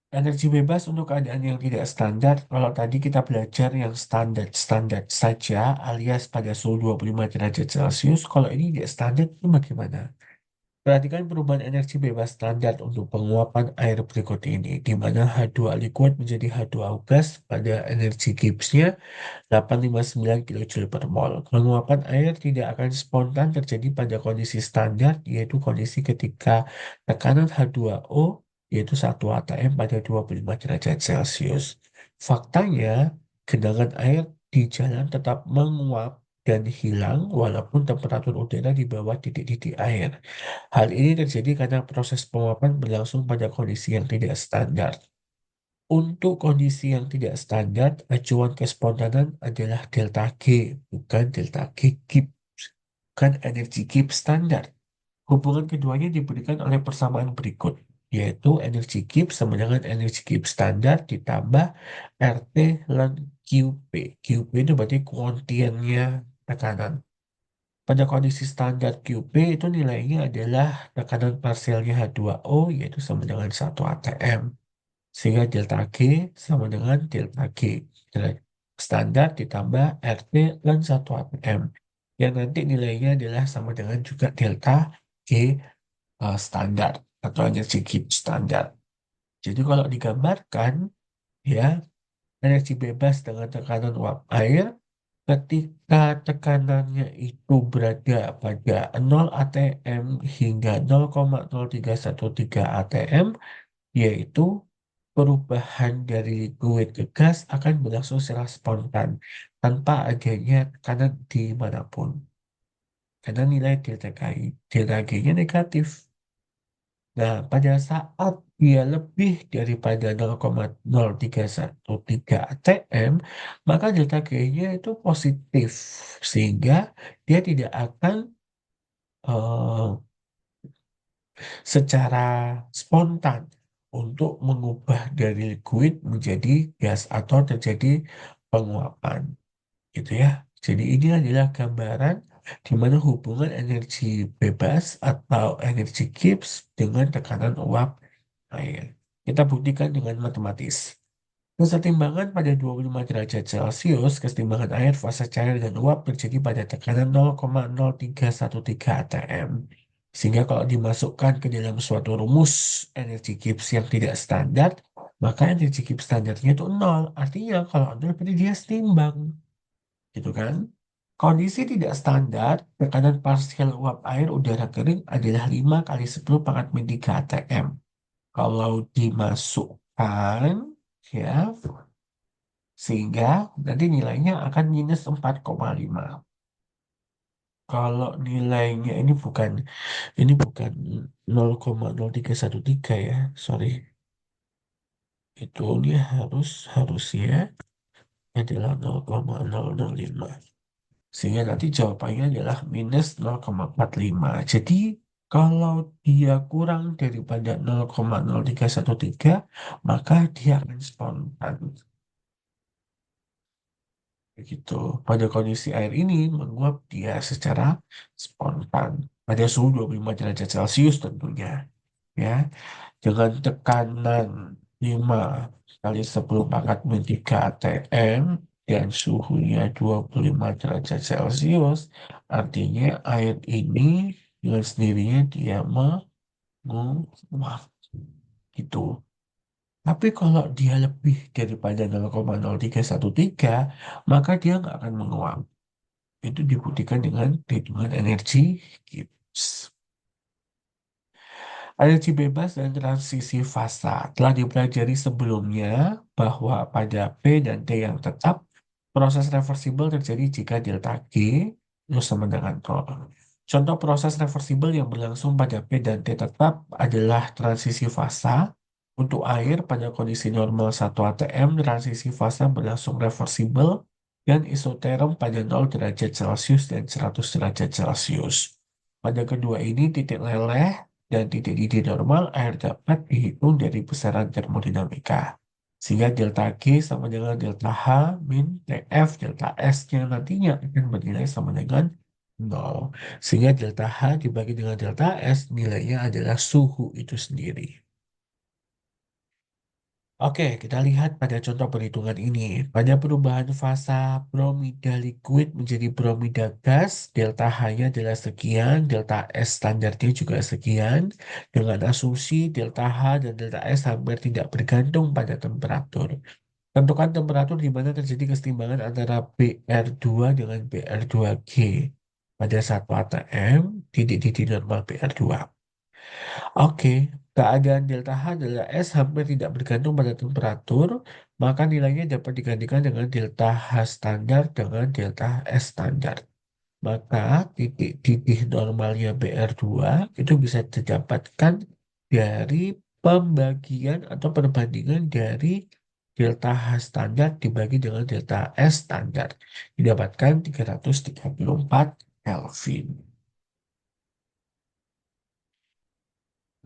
Energi bebas untuk keadaan yang tidak standar, kalau tadi kita belajar yang standar-standar saja, alias pada suhu 25 derajat Celcius, kalau ini tidak standar, itu bagaimana? Perhatikan perubahan energi bebas standar untuk penguapan air berikut ini, di mana H2 liquid menjadi H2O gas pada energi Gibbs-nya 859 kJ per mol. Penguapan air tidak akan spontan terjadi pada kondisi standar, yaitu kondisi ketika tekanan H2O yaitu 1 atm pada 25 derajat Celcius. Faktanya, genangan air di jalan tetap menguap dan hilang walaupun temperatur udara di bawah titik-titik air. Hal ini terjadi karena proses penguapan berlangsung pada kondisi yang tidak standar. Untuk kondisi yang tidak standar, acuan kespontanan adalah delta G, bukan delta G Gibbs, bukan energi Gibbs standar. Hubungan keduanya diberikan oleh persamaan berikut, yaitu energi Gibbs sama dengan energi Gibbs standar ditambah RT lan QP. QP itu berarti kuantiannya tekanan. Pada kondisi standar QP itu nilainya adalah tekanan parsialnya H2O yaitu sama dengan 1 atm. Sehingga delta G sama dengan delta G. Nilai standar ditambah RT dan 1 atm. Yang nanti nilainya adalah sama dengan juga delta G standar atau energi Gibbs standar. Jadi kalau digambarkan ya energi bebas dengan tekanan uap air ketika tekanannya itu berada pada 0 atm hingga 0,0313 atm, yaitu perubahan dari liquid ke gas akan berlangsung secara spontan tanpa adanya tekanan dimanapun. Karena nilai delta G-nya negatif. Nah, pada saat dia lebih daripada 0,0313 atm, maka delta G-nya itu positif. Sehingga dia tidak akan eh, secara spontan untuk mengubah dari liquid menjadi gas atau terjadi penguapan, gitu ya. Jadi ini adalah gambaran di mana hubungan energi bebas atau energi Gibbs dengan tekanan uap air. Kita buktikan dengan matematis. Kesetimbangan pada 25 derajat Celcius, kesetimbangan air, fase cair, dan uap terjadi pada tekanan 0,0313 atm. Sehingga kalau dimasukkan ke dalam suatu rumus energi Gibbs yang tidak standar, maka energi Gibbs standarnya itu nol. Artinya kalau nol berarti dia setimbang. Gitu kan? Kondisi tidak standar, tekanan parsial uap air udara kering adalah 5 kali 10 pangkat min 3 atm. Kalau dimasukkan, ya, sehingga nanti nilainya akan minus 4,5. Kalau nilainya ini bukan 0,0313 ya, sorry. Itu dia harusnya adalah 0,005. Sehingga nanti jawabannya adalah minus 0,45. Jadi kalau dia kurang daripada 0,0313, maka dia akan spontan. Begitu. Pada kondisi air ini menguap dia secara spontan pada suhu 25 derajat Celcius tentunya. Ya, dengan tekanan 5 kali 10 pangkat min 3 atm dan suhunya 25 derajat Celcius, artinya air ini dengan sendirinya dia menguap. Gitu. Tapi kalau dia lebih daripada 0,0313, maka dia nggak akan menguap. Itu dibuktikan dengan perhitungan energi Gibbs. Energi bebas dan transisi fasa telah dipelajari sebelumnya bahwa pada P dan T yang tetap, proses reversibel terjadi jika delta G itu sama dengan nol. Contoh proses reversibel yang berlangsung pada P dan T tetap adalah transisi fasa. Untuk air pada kondisi normal 1 atm, transisi fasa berlangsung reversibel dan isoterm pada 0 derajat Celcius dan 100 derajat Celcius. Pada kedua ini titik leleh dan titik didih normal air dapat dihitung dari besaran termodinamika. Sehingga delta G sama dengan delta H min TF delta S-nya nantinya akan bernilai sama dengan 0. Sehingga delta H dibagi dengan delta S nilainya adalah suhu itu sendiri. Oke, kita lihat pada contoh perhitungan ini. Pada perubahan fasa bromida liquid menjadi bromida gas, delta H-nya adalah sekian, delta S standarnya juga sekian, dengan asumsi delta H dan delta S hampir tidak bergantung pada temperatur. Tentukan temperatur di mana terjadi kesetimbangan antara BR2 dengan BR2G pada 1 atm, titik-titik normal BR2. Oke, keadaan delta H adalah S hampir tidak bergantung pada temperatur, maka nilainya dapat digantikan dengan delta H standar dengan delta S standar. Maka titik-titik normalnya BR2 itu bisa didapatkan dari pembagian atau perbandingan dari delta H standar dibagi dengan delta S standar. Didapatkan 334 Kelvin.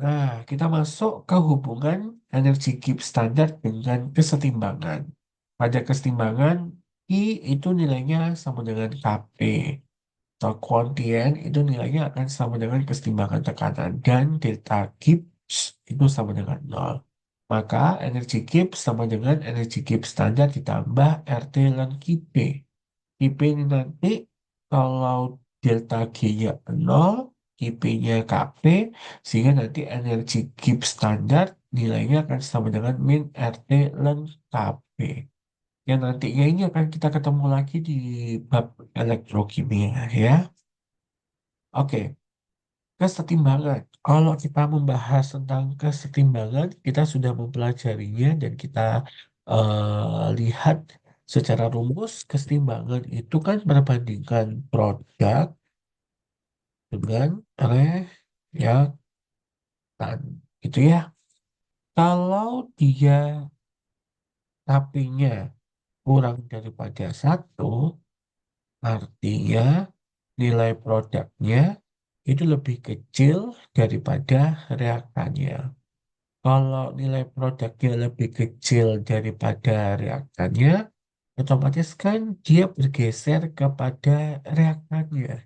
Nah, kita masuk ke hubungan energi Gibbs standar dengan kesetimbangan. Pada kesetimbangan, I itu nilainya sama dengan Kp. Atau kuantien itu nilainya akan sama dengan kesetimbangan tekanan. Dan delta Gibbs itu sama dengan nol. Maka energi Gibbs sama dengan energi Gibbs standar ditambah RT ln Kp. Kp ini nanti kalau delta G-nya 0, Kp-nya Kp, sehingga nanti energi Gibbs standar nilainya akan sama dengan min RT ln Kp. Yang nantinya ini akan kita ketemu lagi di bab elektrokimia ya. Oke, kesetimbangan. Kalau kita membahas tentang kesetimbangan, kita sudah mempelajarinya dan kita lihat secara rumus kesetimbangan itu kan perbandingan produk dengan reaktan. Gitu ya. Kalau dia tapinya kurang daripada satu, artinya nilai produknya itu lebih kecil daripada reaktannya. Kalau nilai produknya lebih kecil daripada reaktannya, otomatis kan dia bergeser kepada reaktannya,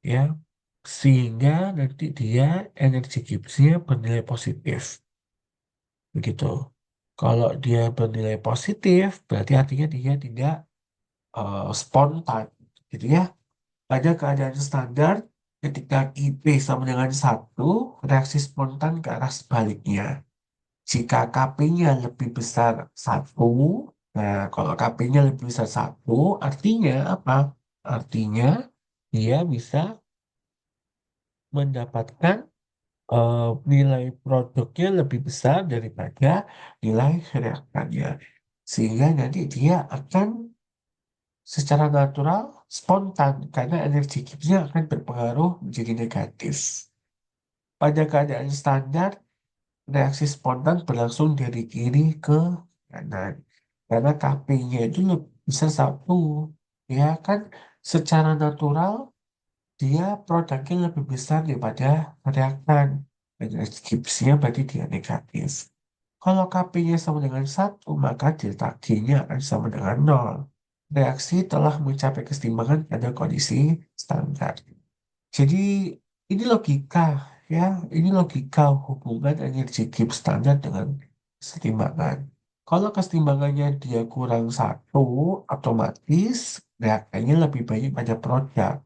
ya. Sehingga nanti dia energi Gibbsnya bernilai positif, begitu. Kalau dia bernilai positif, berarti artinya dia tidak spontan, gitu ya. Pada keadaan standar, ketika Kp sama dengan satu, reaksi spontan ke arah sebaliknya. Jika Kp-nya lebih besar satu, nah kalau Kp-nya lebih besar satu, artinya apa? Artinya dia bisa mendapatkan nilai produknya lebih besar daripada nilai reaktannya. Sehingga nanti dia akan secara natural spontan karena energi Gibbsnya akan berpengaruh menjadi negatif. Pada keadaan standar, reaksi spontan berlangsung dari kiri ke kanan. Karena Kp-nya itu lebih besar satu. Ya kan, secara natural dia produknya lebih besar daripada reaktan. Energi Gibbsnya berarti dia negatif. Kalau Kp-nya sama dengan satu, maka delta G-nya akan sama dengan nol. Reaksi telah mencapai kesetimbangan pada kondisi standar. Jadi ini logika ya, ini logika hubungan energi Gibbs standar dengan kesetimbangan. Kalau kesetimbangannya dia kurang satu, otomatis reaksinya lebih banyak pada produk.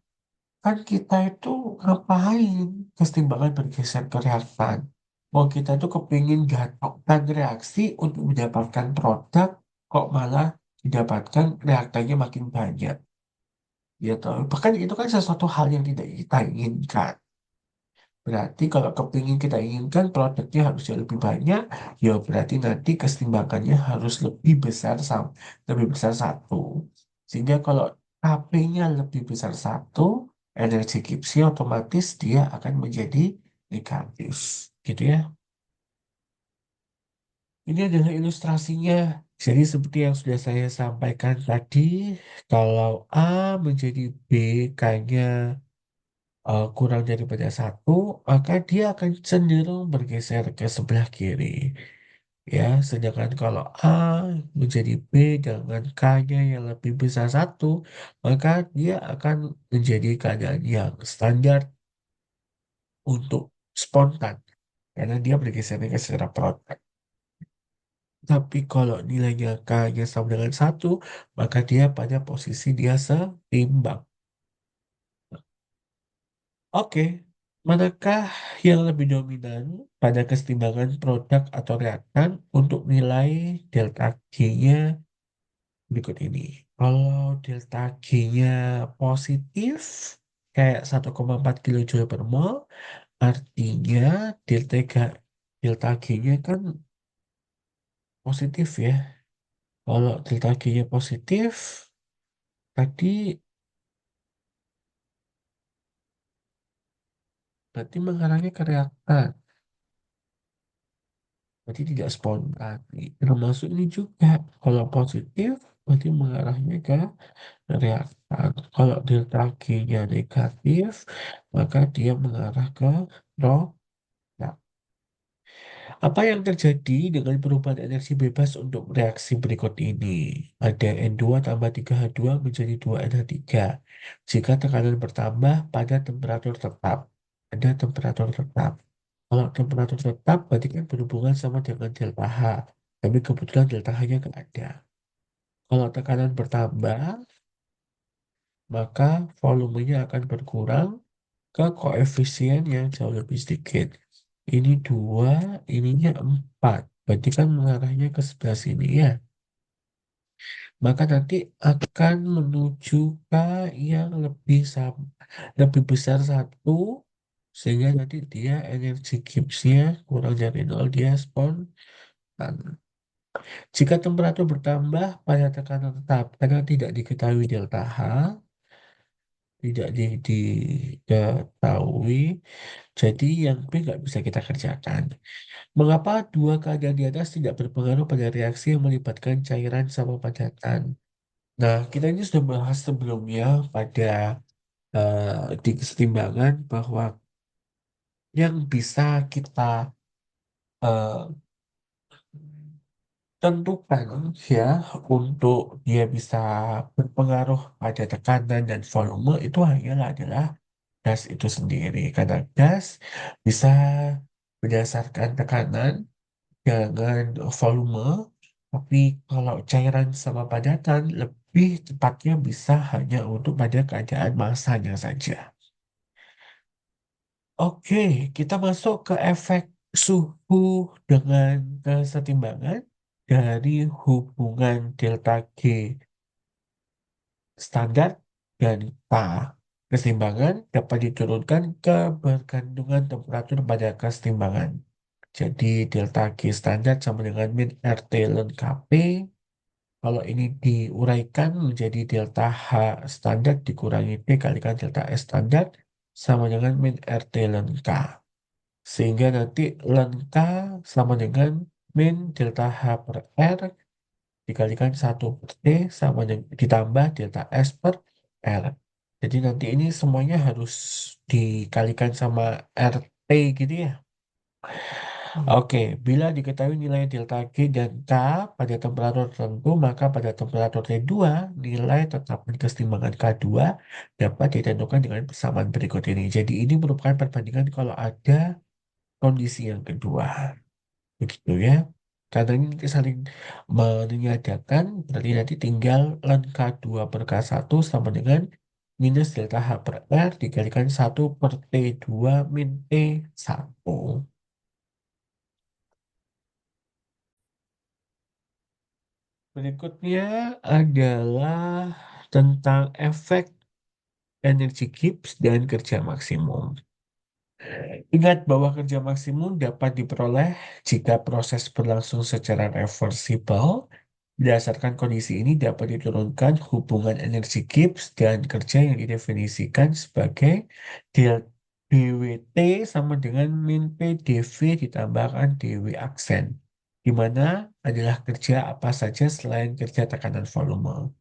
Kan kita itu ngapain kesetimbangan bergeser ke reaktan? Mau kita itu kepingin gatokkan reaksi untuk mendapatkan produk, kok malah didapatkan reaktannya makin banyak. Gitu. Bahkan itu kan sesuatu hal yang tidak kita inginkan. Berarti kalau kepingin kita inginkan produknya harusnya lebih banyak, ya berarti nanti kesetimbangannya harus lebih besar satu. Sehingga kalau KP-nya lebih besar satu, energi Gibbsnya otomatis dia akan menjadi negatif. Gitu ya. Ini adalah ilustrasinya. Jadi seperti yang sudah saya sampaikan tadi, kalau A menjadi B kayaknya kurang daripada satu, maka dia akan cenderung bergeser ke sebelah kiri. Ya, sedangkan kalau A menjadi B dengan K-nya yang lebih besar satu, maka dia akan menjadi keadaan yang standar untuk spontan, karena dia bergeser ke secara produk. Tapi kalau nilainya K-nya sama dengan satu, maka dia pada posisi dia seimbang. Oke, manakah yang lebih dominan pada kesetimbangan produk atau reaktan untuk nilai delta G-nya berikut ini? Kalau delta G-nya positif, kayak 1,4 kilojoule per mol, artinya delta G-nya kan positif ya. Kalau delta G-nya positif, tadi berarti mengarahnya ke reaktan. Berarti tidak spontan. Termasuk ini juga. Kalau positif, berarti mengarahnya ke reaktan. Kalau delta G-nya negatif, maka dia mengarah ke produk. Apa yang terjadi dengan perubahan energi bebas untuk reaksi berikut ini? Ada N2 tambah 3H2 menjadi 2NH3. Jika tekanan bertambah pada temperatur tetap. Ada temperatur tetap. Kalau temperatur tetap berarti kan berhubungan sama dengan delta H. Tapi kebetulan delta H-nya nggak ada. Kalau tekanan bertambah, maka volumenya akan berkurang ke koefisien yang jauh lebih sedikit. Ini 2, ininya 4. Berarti kan mengarahnya ke sebelah sini ya. Maka nanti akan menuju ke yang lebih besar satu, sehingga nanti dia energi Gibbs-nya kurang dari nol, dia spontan. Jika temperatur bertambah pada tekanan tetap, karena tidak diketahui delta H, tidak diketahui, jadi yang B nggak bisa kita kerjakan. Mengapa dua keadaan di atas tidak berpengaruh pada reaksi yang melibatkan cairan sama padatan? Nah, kita ini sudah bahas sebelumnya pada di kesetimbangan bahwa yang bisa kita eh, tentukan ya untuk dia bisa berpengaruh pada tekanan dan volume itu hanyalah adalah gas itu sendiri. Karena gas bisa berdasarkan tekanan dengan volume, tapi kalau cairan sama padatan lebih tepatnya bisa hanya untuk pada keadaan massanya saja. Oke, kita masuk ke efek suhu dengan kesetimbangan dari hubungan delta G standar dan K. Kesetimbangan dapat diturunkan ke bergantungan temperatur pada kesetimbangan. Jadi delta G standar sama dengan min RT ln KP. Kalau ini diuraikan menjadi delta H standar dikurangi T kalikan delta S standar sama dengan min RT ln K. Sehingga nanti ln K sama dengan min delta H per R dikalikan 1 per T sama dengan ditambah delta S per R. Jadi nanti ini semuanya harus dikalikan sama RT gitu ya. Oke, bila diketahui nilai delta G dan K pada temperatur tertentu, maka pada temperatur T2, nilai tetapkan kesetimbangan K2 dapat ditentukan dengan persamaan berikut ini. Jadi ini merupakan perbandingan kalau ada kondisi yang kedua. Begitu ya. Karena ini nanti saling meniadakan, berarti nanti tinggal ln K2 per K1 sama dengan minus delta H per R dikalikan 1 per T2 min T1. Berikutnya adalah tentang efek energi Gibbs dan kerja maksimum. Ingat bahwa kerja maksimum dapat diperoleh jika proses berlangsung secara reversible. Berdasarkan kondisi ini dapat diturunkan hubungan energi Gibbs dan kerja yang didefinisikan sebagai del dWt sama dengan min P dV ditambahkan dW aksen, di mana adalah kerja apa saja selain kerja tekanan volume.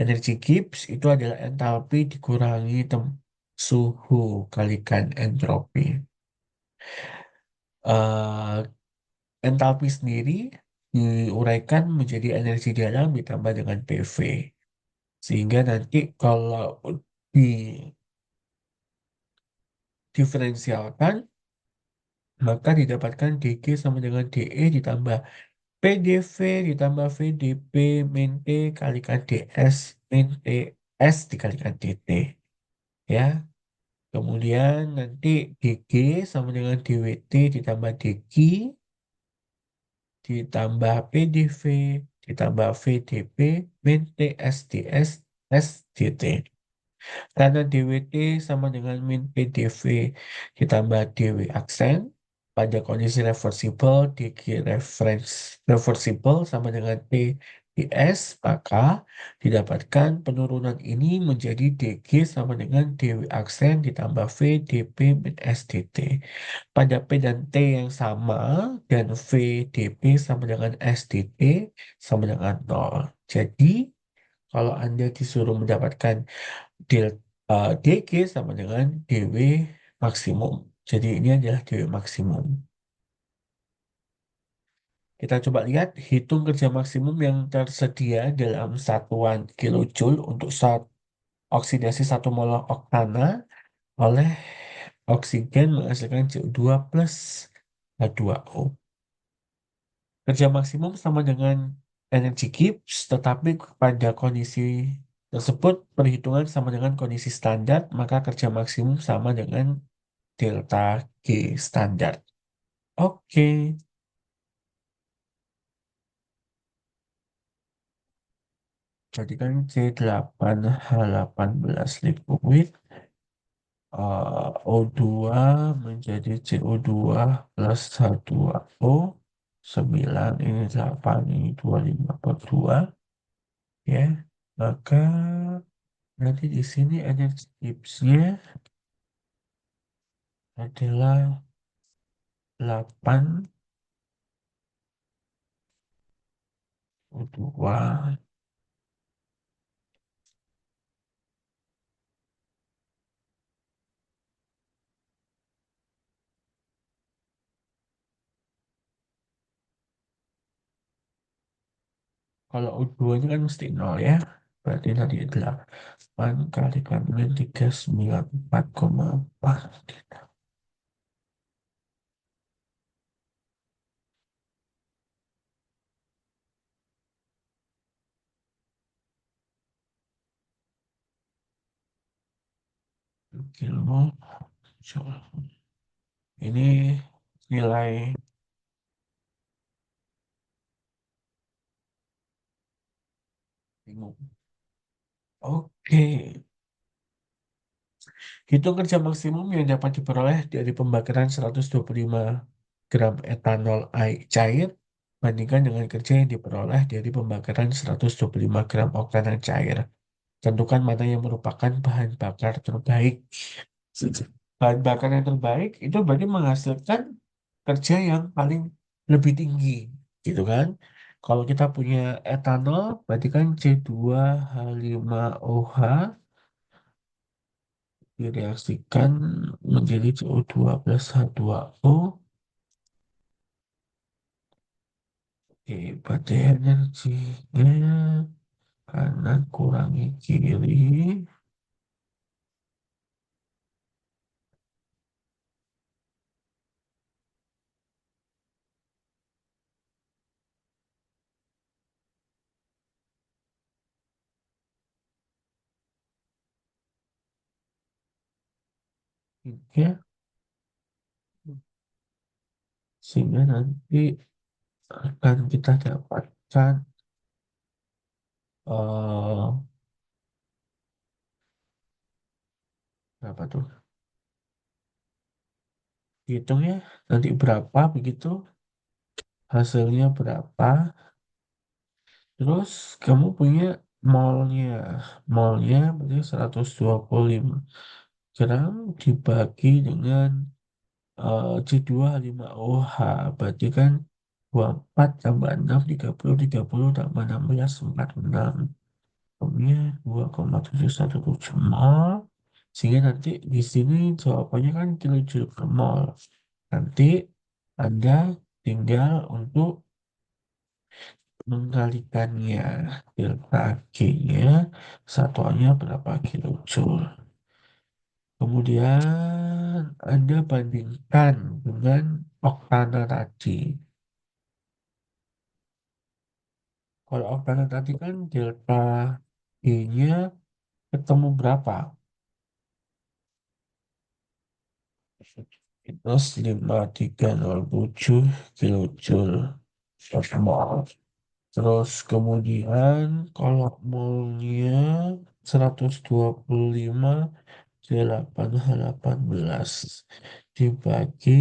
Energi Gibbs itu adalah entalpi dikurangi suhu kalikan entropi. Eh, Entalpi sendiri diuraikan menjadi energi dalam ditambah dengan PV. Sehingga nanti kalau didiferensialkan, maka didapatkan dG sama dengan dE ditambah PDV ditambah VDP min T kalikan DS min TS dikalikan DT. Ya, kemudian nanti DG sama dengan DWT ditambah DG ditambah PDV ditambah VDP min TSDS SDT. Karena DWT sama dengan min PDV ditambah DW aksen pada kondisi reversible, DG reference reversible sama dengan T ds, maka didapatkan penurunan ini menjadi DG sama dengan DW aksen ditambah V dp min SDT. Pada P dan T yang sama dan V dp sama dengan SDT sama dengan 0. Jadi kalau Anda disuruh mendapatkan DG sama dengan DW maksimum. Jadi ini adalah DW maksimum. Kita coba lihat hitung kerja maksimum yang tersedia dalam satuan kilojoule untuk oksidasi 1 mol oktana oleh oksigen menghasilkan CO2 plus H2O. Kerja maksimum sama dengan energi Gibbs, tetapi pada kondisi tersebut perhitungan sama dengan kondisi standar, maka kerja maksimum sama dengan delta G standar. Oke, jadi kan C8H18 liquid, O2 menjadi CO2 plus H2O, 9 ini 8 ini 25 per 2, ya. Maka nanti di sini energi Gibbs-nya adalah 8 O2. Kalau O2 ini kan mesti 0 ya. Berarti tadi 8 kalikan min 394,4. Kilo. Ini nilai bingung. Oke. Hitung kerja maksimum yang dapat diperoleh dari pembakaran 125 gram etanol cair bandingkan dengan kerja yang diperoleh dari pembakaran 125 gram oktan cair. Tentukan mana yang merupakan bahan bakar terbaik. Bahan bakar yang terbaik itu berarti menghasilkan kerja yang paling lebih tinggi, gitu kan? Kalau kita punya etanol, berarti kan C2H5OH direaksikan menjadi CO2 plus H2O. Oke, berarti energinya kanan kurangi kiri. Ya, sehingga nanti akan kita dapatkan eh berapa tuh? Hitung ya, nanti berapa begitu, hasilnya berapa. Terus kamu punya molnya. Molnya berarti 125 gram dibagi dengan C2H5OH. Berarti kan 24 tambah 6, 30 tambah 16, 46. Punya 2,717 mol. Sehingga nanti di sini jawabannya kan kilojoule per mol. Nanti Anda tinggal untuk mengkalikannya, delta G-nya satuannya berapa kilojoule. Kemudian Anda bandingkan dengan oktana tadi. Kalau oktannya tadi kan delta E-nya ketemu berapa? Minus 5307 kilojoule per mol. Terus kemudian kalau molnya 125,818 dibagi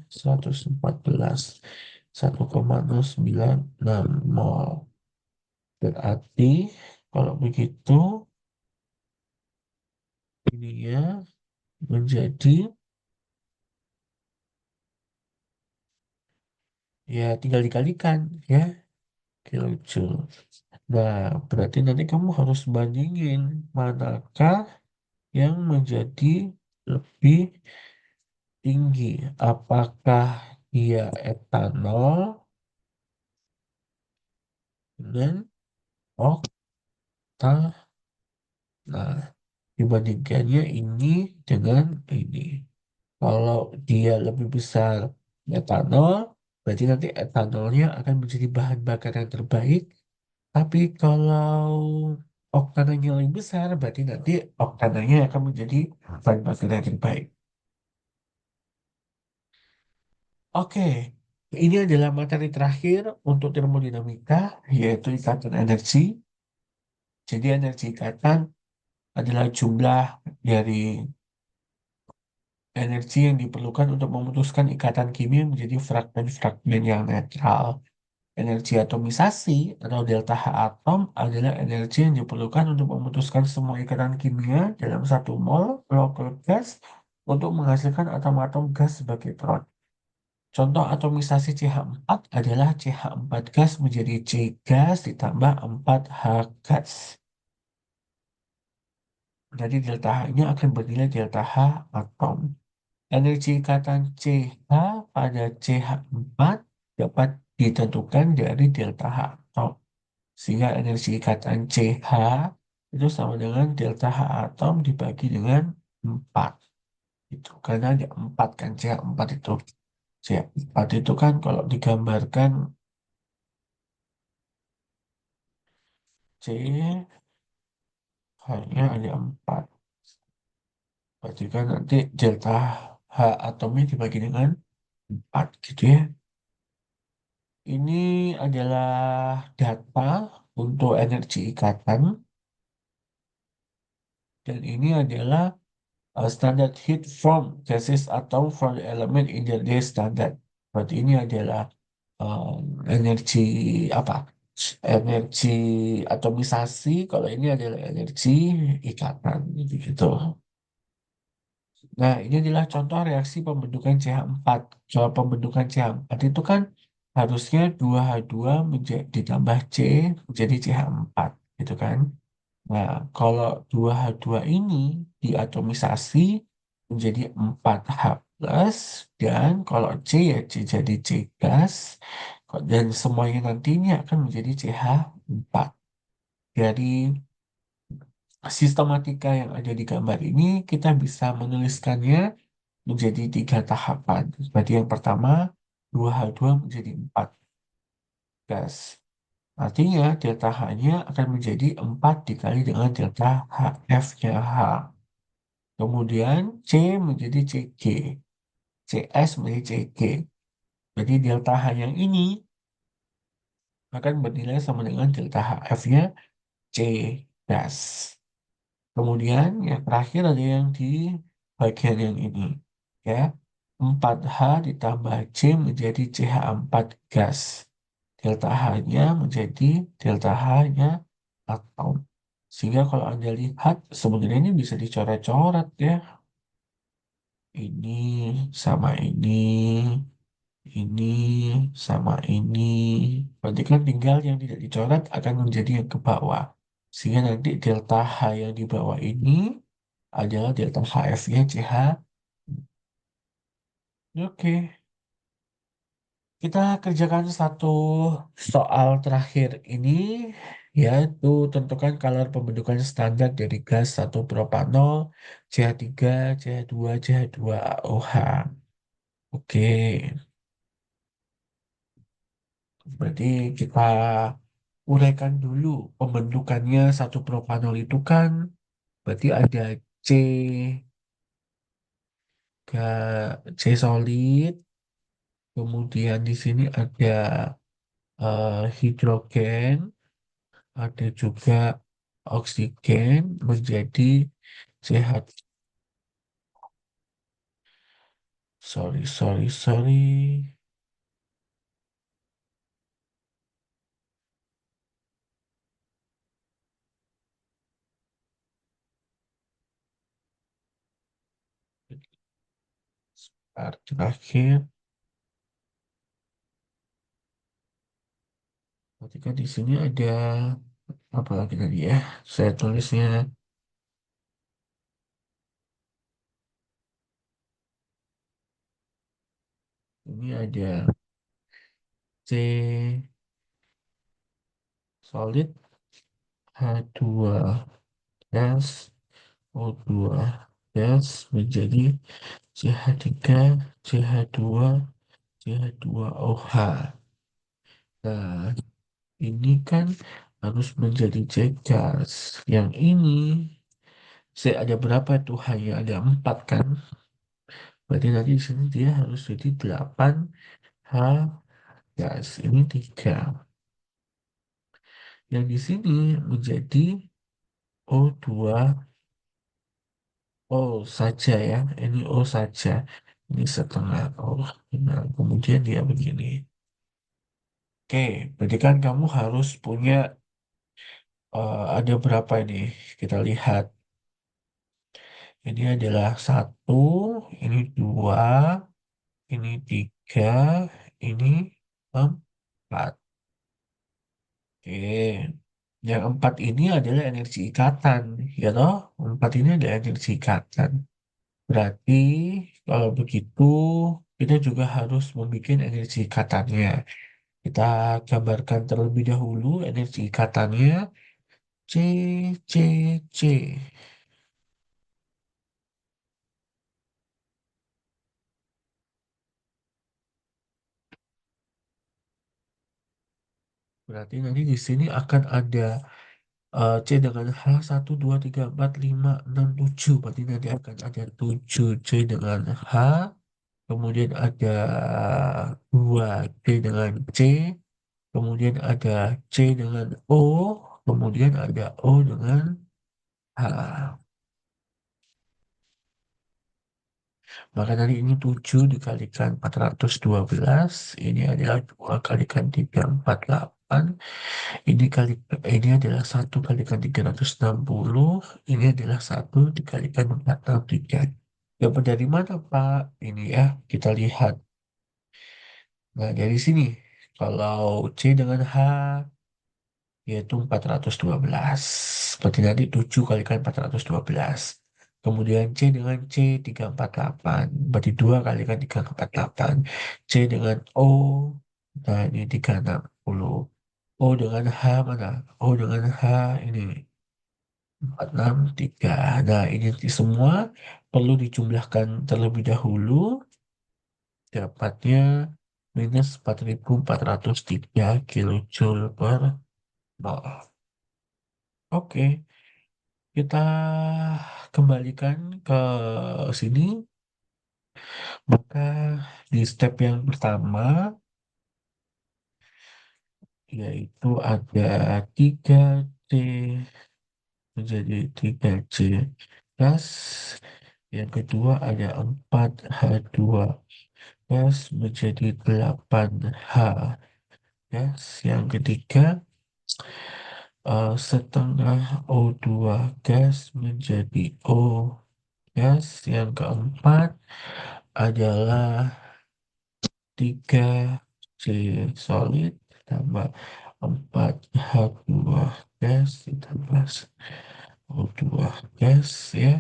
114, 1,096 mol. Berarti kalau begitu ini ya menjadi, ya tinggal dikalikan ya, kilojoule. Nah, berarti nanti kamu harus bandingin manakah yang menjadi lebih tinggi. Apakah dia etanol dengan oktanol? Nah, dibandingkannya ini dengan ini. Kalau dia lebih besar etanol, berarti nanti etanolnya akan menjadi bahan bakar yang terbaik. Tapi kalau oktananya lebih besar, berarti nanti oktananya akan menjadi bahan bakar yang terbaik. Oke, ini adalah materi terakhir untuk termodinamika, yaitu ikatan energi. Jadi energi ikatan adalah jumlah dari energi yang diperlukan untuk memutuskan ikatan kimia menjadi fragmen-fragmen yang netral. Energi atomisasi atau delta H atom adalah energi yang diperlukan untuk memutuskan semua ikatan kimia dalam satu mol molekul gas untuk menghasilkan atom-atom gas sebagai produk. Contoh atomisasi CH4 adalah CH4 gas menjadi C gas ditambah 4H gas. Jadi delta H-nya akan bernilai delta H atom. Energi ikatan CH pada CH4 dapat ditentukan dari delta H atom. Sehingga energi ikatan CH itu sama dengan delta H atom dibagi dengan 4. Itu karena ada 4 kan, CH4 itu. CH4 itu kan kalau digambarkan C hanya ada 4. Berarti kan nanti delta H atomnya dibagi dengan 4 gitu ya. Ini adalah data untuk energi ikatan dan ini adalah standard heat from gases atau from the element in the day standard. Berarti ini adalah energi apa? Energi atomisasi. Kalau ini adalah energi ikatan gitu. Nah, ini adalah contoh reaksi pembentukan CH4. Soal pembentukan CH4 itu kan harusnya 2H2 ditambah C menjadi CH4, gitu kan? Nah, kalau 2H2 ini diatomisasi menjadi 4H plus, dan kalau C ya C jadi C gas, dan semuanya nantinya akan menjadi CH4. Dari sistematika yang ada di gambar ini, kita bisa menuliskannya menjadi 3 tahapan. Berarti yang pertama, 2H2 menjadi 4 gas. Artinya delta H-nya akan menjadi 4 dikali dengan delta HF-nya H. Kemudian C menjadi CG. CS menjadi CG. Jadi delta H yang ini akan bernilai sama dengan delta HF-nya C gas. Kemudian yang terakhir ada yang di bagian yang ini. Ya, 4H ditambah C menjadi CH4 gas. Delta H-nya menjadi delta H-nya atom. Sehingga kalau Anda lihat, sebenarnya ini bisa dicoret-coret ya. Ini sama ini sama ini. Berarti kan tinggal yang tidak dicoret akan menjadi yang ke bawah. Sehingga nanti delta H yang di bawah ini adalah delta HF-nya CH. Oke, kita kerjakan satu soal terakhir ini, yaitu tentukan kadar pembentukan standar dari gas satu propanol, CH3, CH2, CH2OH. Oke, berarti kita uraikan dulu pembentukannya satu propanol itu kan berarti ada C, C solid, kemudian di sini ada hidrogen, ada juga oksigen menjadi CH. Sorry, sorry, sorry. Part terakhir. Berarti kan di sini ada apa lagi tadi ya? Saya tulisnya ini ada C solid, H2 gas, O2 gas menjadi CH3, CH2, CH2OH. Nah, ini kan harus menjadi C gas. Yang ini, C ada berapa tuh? Hanya ada 4 kan? Berarti nanti di sini dia harus jadi 8 H gas. Ini 3. Yang di sini menjadi O2 O saja ya. Ini O saja. Ini setengah O. Nah, kemudian dia begini. Oke, berarti kan kamu harus punya ada berapa ini? Kita lihat. Ini adalah satu, ini dua, ini tiga, ini empat. Oke. Yang empat ini adalah energi ikatan, ya toh? Empat ini adalah energi ikatan. Berarti kalau begitu kita juga harus membuat energi ikatannya. Kita gambarkan terlebih dahulu energi ikatannya C, C, C. Berarti nanti di sini akan ada C dengan H 1, 2, 3, 4, 5, 6, 7. Berarti nanti akan ada 7 C dengan H. Kemudian ada 2 C dengan C. Kemudian ada C dengan O. Kemudian ada O dengan H. Maka tadi ini 7 dikalikan 412. Ini adalah 2 kalikan 348. Ini adalah 1 kalikan 360. Ini adalah 1 dikalikan 463. Dapat dari mana, Pak? Ini ya, kita lihat. Nah, dari sini. Kalau C dengan H, yaitu 412. Berarti nanti 7 kalikan 412. Kemudian C dengan C 348. Berarti 2 kalikan 348. C dengan O. Nah, ini 360. O dengan H mana? O dengan H ini 463. Nah, ini semua perlu dijumlahkan terlebih dahulu. Dapatnya minus 4.403 kilojoule per mol. Oke, kita kembalikan ke sini. Maka di step yang pertama, yaitu ada 3C menjadi 3C gas. Yang kedua ada 4H2 gas menjadi 8H gas. Yang ketiga setengah O2 gas menjadi O gas. Yang keempat adalah 3C solid ditambah 4H2 gas ditambah O2 gas ya.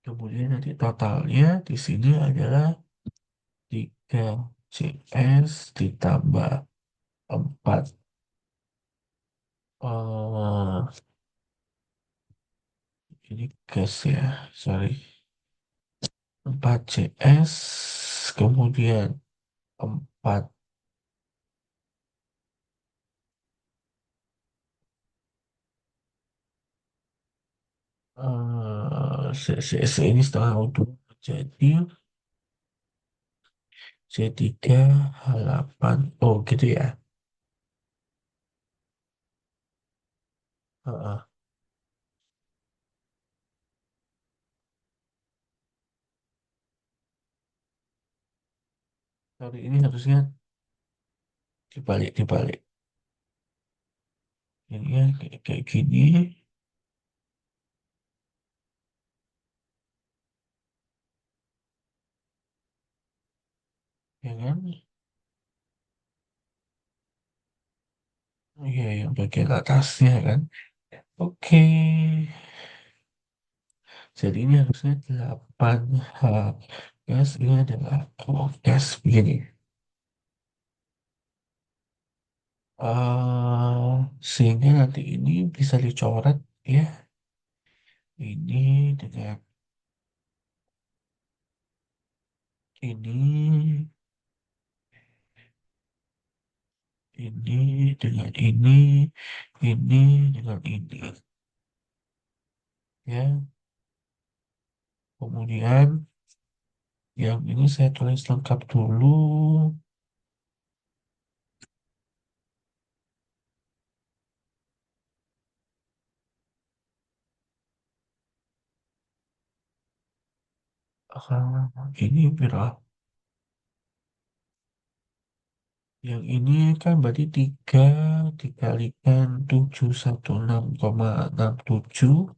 Kemudian nanti totalnya di sini adalah 3CS ditambah 4 ini gas ya, sorry. 4CS kemudian 4 ini setengah utuh. Jadi C3 H8. Oh gitu ya. Heeh. Sorry, ini harusnya dibalik. Ini ya kayak gini, ya kan? Iya, yang bagian atasnya kan. Oke. Jadi ini harusnya 8H. Gas ini adalah gas begini. Sehingga nanti ini bisa dicoret ya. Ini dengan ini, ini dengan ini dengan ini. Ya, kemudian yang ini saya tulis lengkap dulu. Ini berapa? Yang ini kan berarti 3 dikalikan 716,67.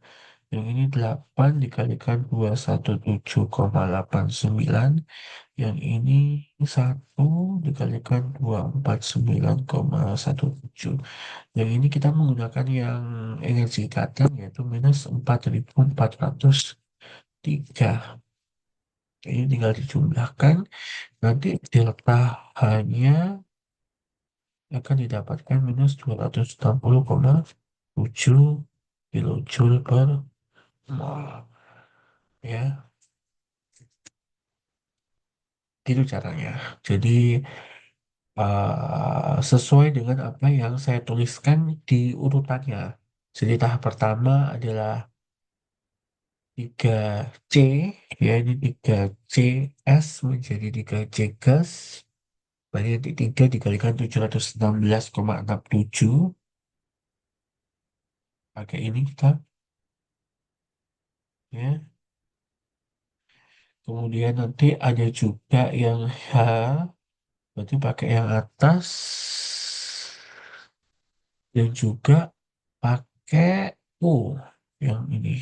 Yang ini 8 dikalikan 217,89. Yang ini 1 dikalikan 249,17. Yang ini kita menggunakan yang energi ikatan yaitu minus 4.403. Ini tinggal dijumlahkan. Nanti delta hanya akan didapatkan minus 260,7 kilojoule per mol. Ya, gitu caranya. Jadi sesuai dengan apa yang saya tuliskan di urutannya. Jadi tahap pertama adalah 3C, ya ini 3C S menjadi 3C gas. Berarti nanti 3 dikalikan 716,67. Pakai ini kita, ya. Kemudian nanti ada juga yang H, berarti pakai yang atas. Dan juga pakai U, yang ini.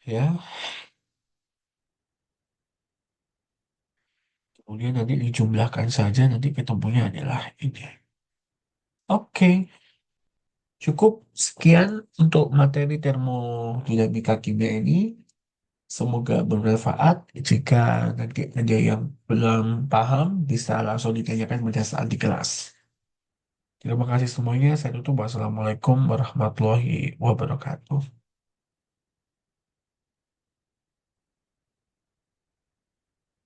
Ya, kemudian nanti dijumlahkan saja, nanti ketemunya adalah ini. Oke, cukup sekian untuk materi termodinamika kimia ini. Semoga bermanfaat. Jika nanti ada yang belum paham, bisa langsung ditanyakan pada saat di kelas. Terima kasih semuanya. Saya tutup. Wassalamualaikum warahmatullahi wabarakatuh.